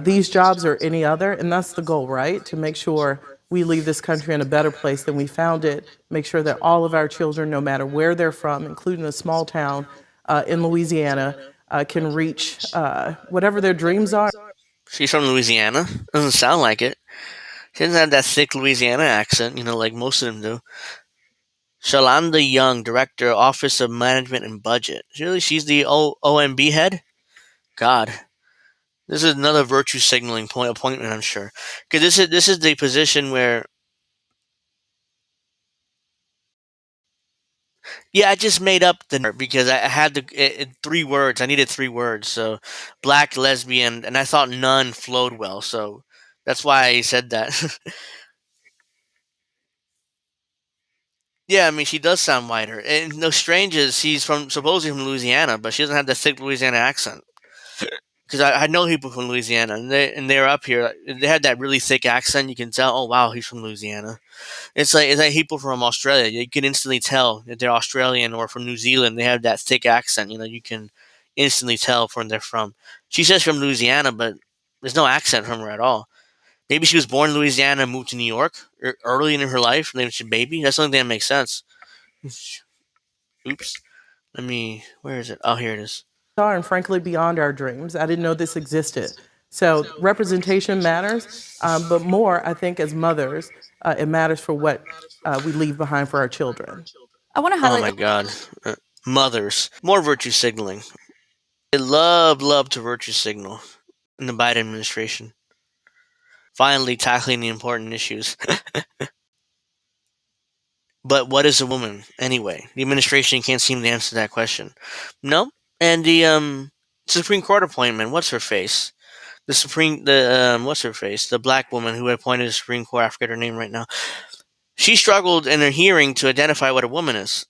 these jobs or any other. And that's the goal, right? To make sure we leave this country in a better place than we found it, make sure that all of our children, no matter where they're from, including a small town in Louisiana, can reach whatever their dreams are. She's from Louisiana. Doesn't sound like it. She doesn't have that thick Louisiana accent, like most of them do. Shalanda Young, Director, Office of Management and Budget. Really? She's the OMB head? God. This is another virtue signaling appointment, I'm sure. Because this is the position where... Yeah, I just made up the... Because I had 3 words. I needed 3 words. So, black, lesbian, and I thought none flowed well. So, that's why I said that. Yeah, I mean, she does sound whiter. And no stranger, she's supposedly from Louisiana, but she doesn't have the thick Louisiana accent. Because I know people from Louisiana, and they're up here. They had that really thick accent. You can tell, oh wow, he's from Louisiana. It's like people from Australia. You can instantly tell that they're Australian or from New Zealand. They have that thick accent. You can instantly tell from they're from. She says from Louisiana, but there's no accent from her at all. Maybe she was born in Louisiana and moved to New York early in her life, when she was a baby. That's the only thing that makes sense. Oops. Where is it? Oh, here it is. And frankly, beyond our dreams. I didn't know this existed. So representation matters, but more, I think, as mothers, it matters for what we leave behind for our children. I want to Oh highlight. my God. Mothers. More virtue signaling. They love to virtue signal in the Biden administration. Finally tackling the important issues. But what is a woman, anyway? The administration can't seem to answer that question. No? And the Supreme Court appointment, what's her face? What's her face? The black woman who appointed the Supreme Court, I forget her name right now. She struggled in her hearing to identify what a woman is.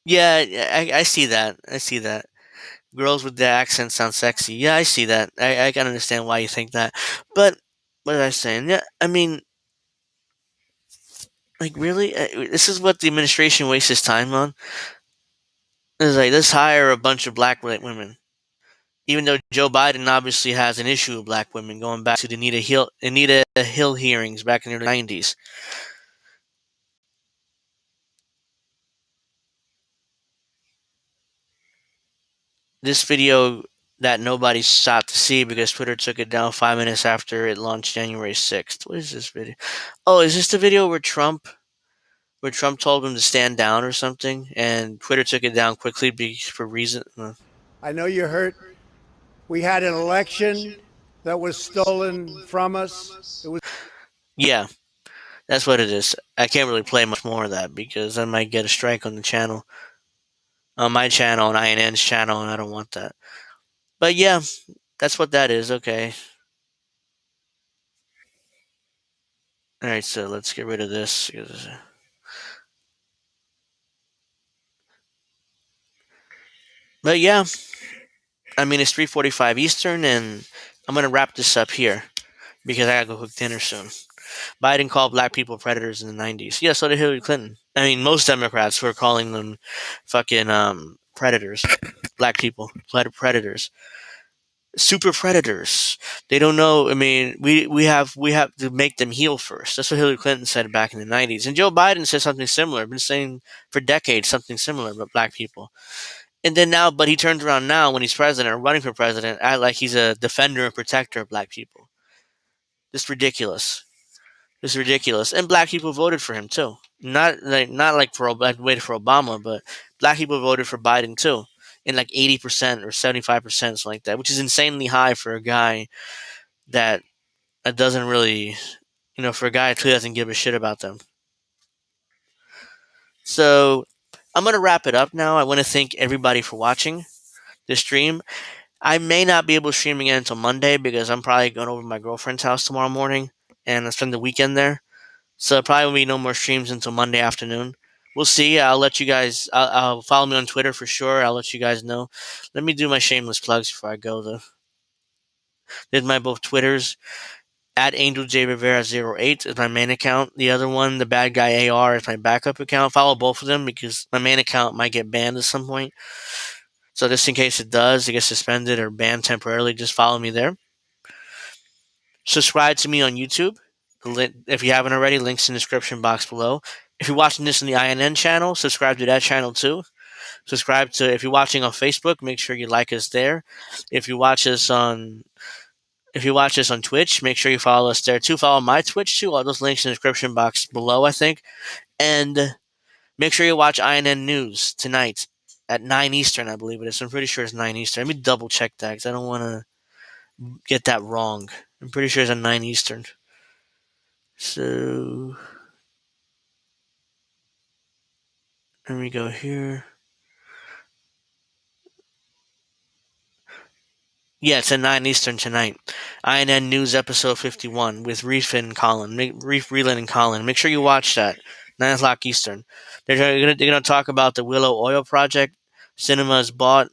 Yeah, I see that. I see that. Girls with their accent sound sexy. Yeah, I see that. I can understand why you think that. But, what was I saying? Yeah, I mean, like, really? This is what the administration wastes its time on? It's like, let's hire a bunch of black women. Even though Joe Biden obviously has an issue with black women, going back to the Anita Hill hearings back in the 90s. This video that nobody stopped to see because Twitter took it down 5 minutes after it launched January 6th. What is this video? Oh, is this the video where Trump where Trump told him to stand down or something, and Twitter took it down quickly for reason. I know you're hurt. We had an election that was stolen from us. It was. Yeah, that's what it is. I can't really play much more of that because I might get a strike on the channel, on my channel, and INN's channel, and I don't want that. But yeah, that's what that is. Okay. All right, so let's get rid of this. But yeah, I mean it's 3:45 Eastern, and I'm gonna wrap this up here because I gotta go cook dinner soon. Biden called black people predators in the 90s. Yeah, so did Hillary Clinton. I mean, most Democrats were calling them fucking predators. Black people, predators, super predators. They don't know. I mean, we have to make them heal first. That's what Hillary Clinton said back in the 90s, and Joe Biden said something similar. Been saying for decades something similar about black people. And then now, but he turns around now when he's president or running for president, act like he's a defender and protector of black people. It's ridiculous. It's ridiculous. And black people voted for him too. Not like for waited for Obama, but black people voted for Biden too, in like 80% or 75%, something like that, which is insanely high for a guy that doesn't really, for a guy who doesn't give a shit about them. So I'm gonna wrap it up now. I want to thank everybody for watching the stream. I may not be able to stream again until Monday because I'm probably going over to my girlfriend's house tomorrow morning and I spend the weekend there. So probably will be no more streams until Monday afternoon. We'll see. I'll let you guys. I'll follow me on Twitter for sure. I'll let you guys know. Let me do my shameless plugs before I go though. There's my both Twitters. At AngelJRivera08 is my main account. The other one, the bad guy AR, is my backup account. Follow both of them because my main account might get banned at some point. So just in case it does, it gets suspended or banned temporarily, just follow me there. Subscribe to me on YouTube. If you haven't already, links in the description box below. If you're watching this on the INN channel, subscribe to that channel too. If you're watching on Facebook, make sure you like us there. If you watch us on Twitch, make sure you follow us there too. Follow my Twitch too. All those links in the description box below, I think. And make sure you watch INN News tonight at 9 Eastern, I believe it is. I'm pretty sure it's 9 Eastern. Let me double check that because I don't want to get that wrong. I'm pretty sure it's at 9 Eastern. So let me go here. Yeah, it's at 9 Eastern tonight. INN News episode 51 with Reef and Colin. Reef, Reland, and Colin. Make sure you watch that. 9 o'clock Eastern. They're going to talk about the Willow Oil Project. Cinemas bought.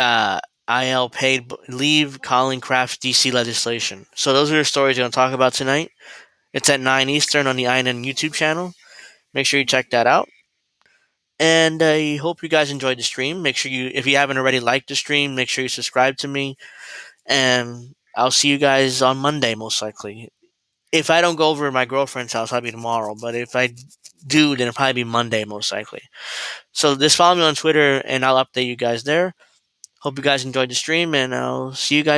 IL paid leave Colin Kraft's DC legislation. So those are the stories we're going to talk about tonight. It's at 9 Eastern on the INN YouTube channel. Make sure you check that out. And I hope you guys enjoyed the stream. Make sure if you haven't already liked the stream, make sure you subscribe to me. And I'll see you guys on Monday, most likely. If I don't go over to my girlfriend's house, I'll be tomorrow. But if I do, then it'll probably be Monday, most likely. So just follow me on Twitter, and I'll update you guys there. Hope you guys enjoyed the stream, and I'll see you guys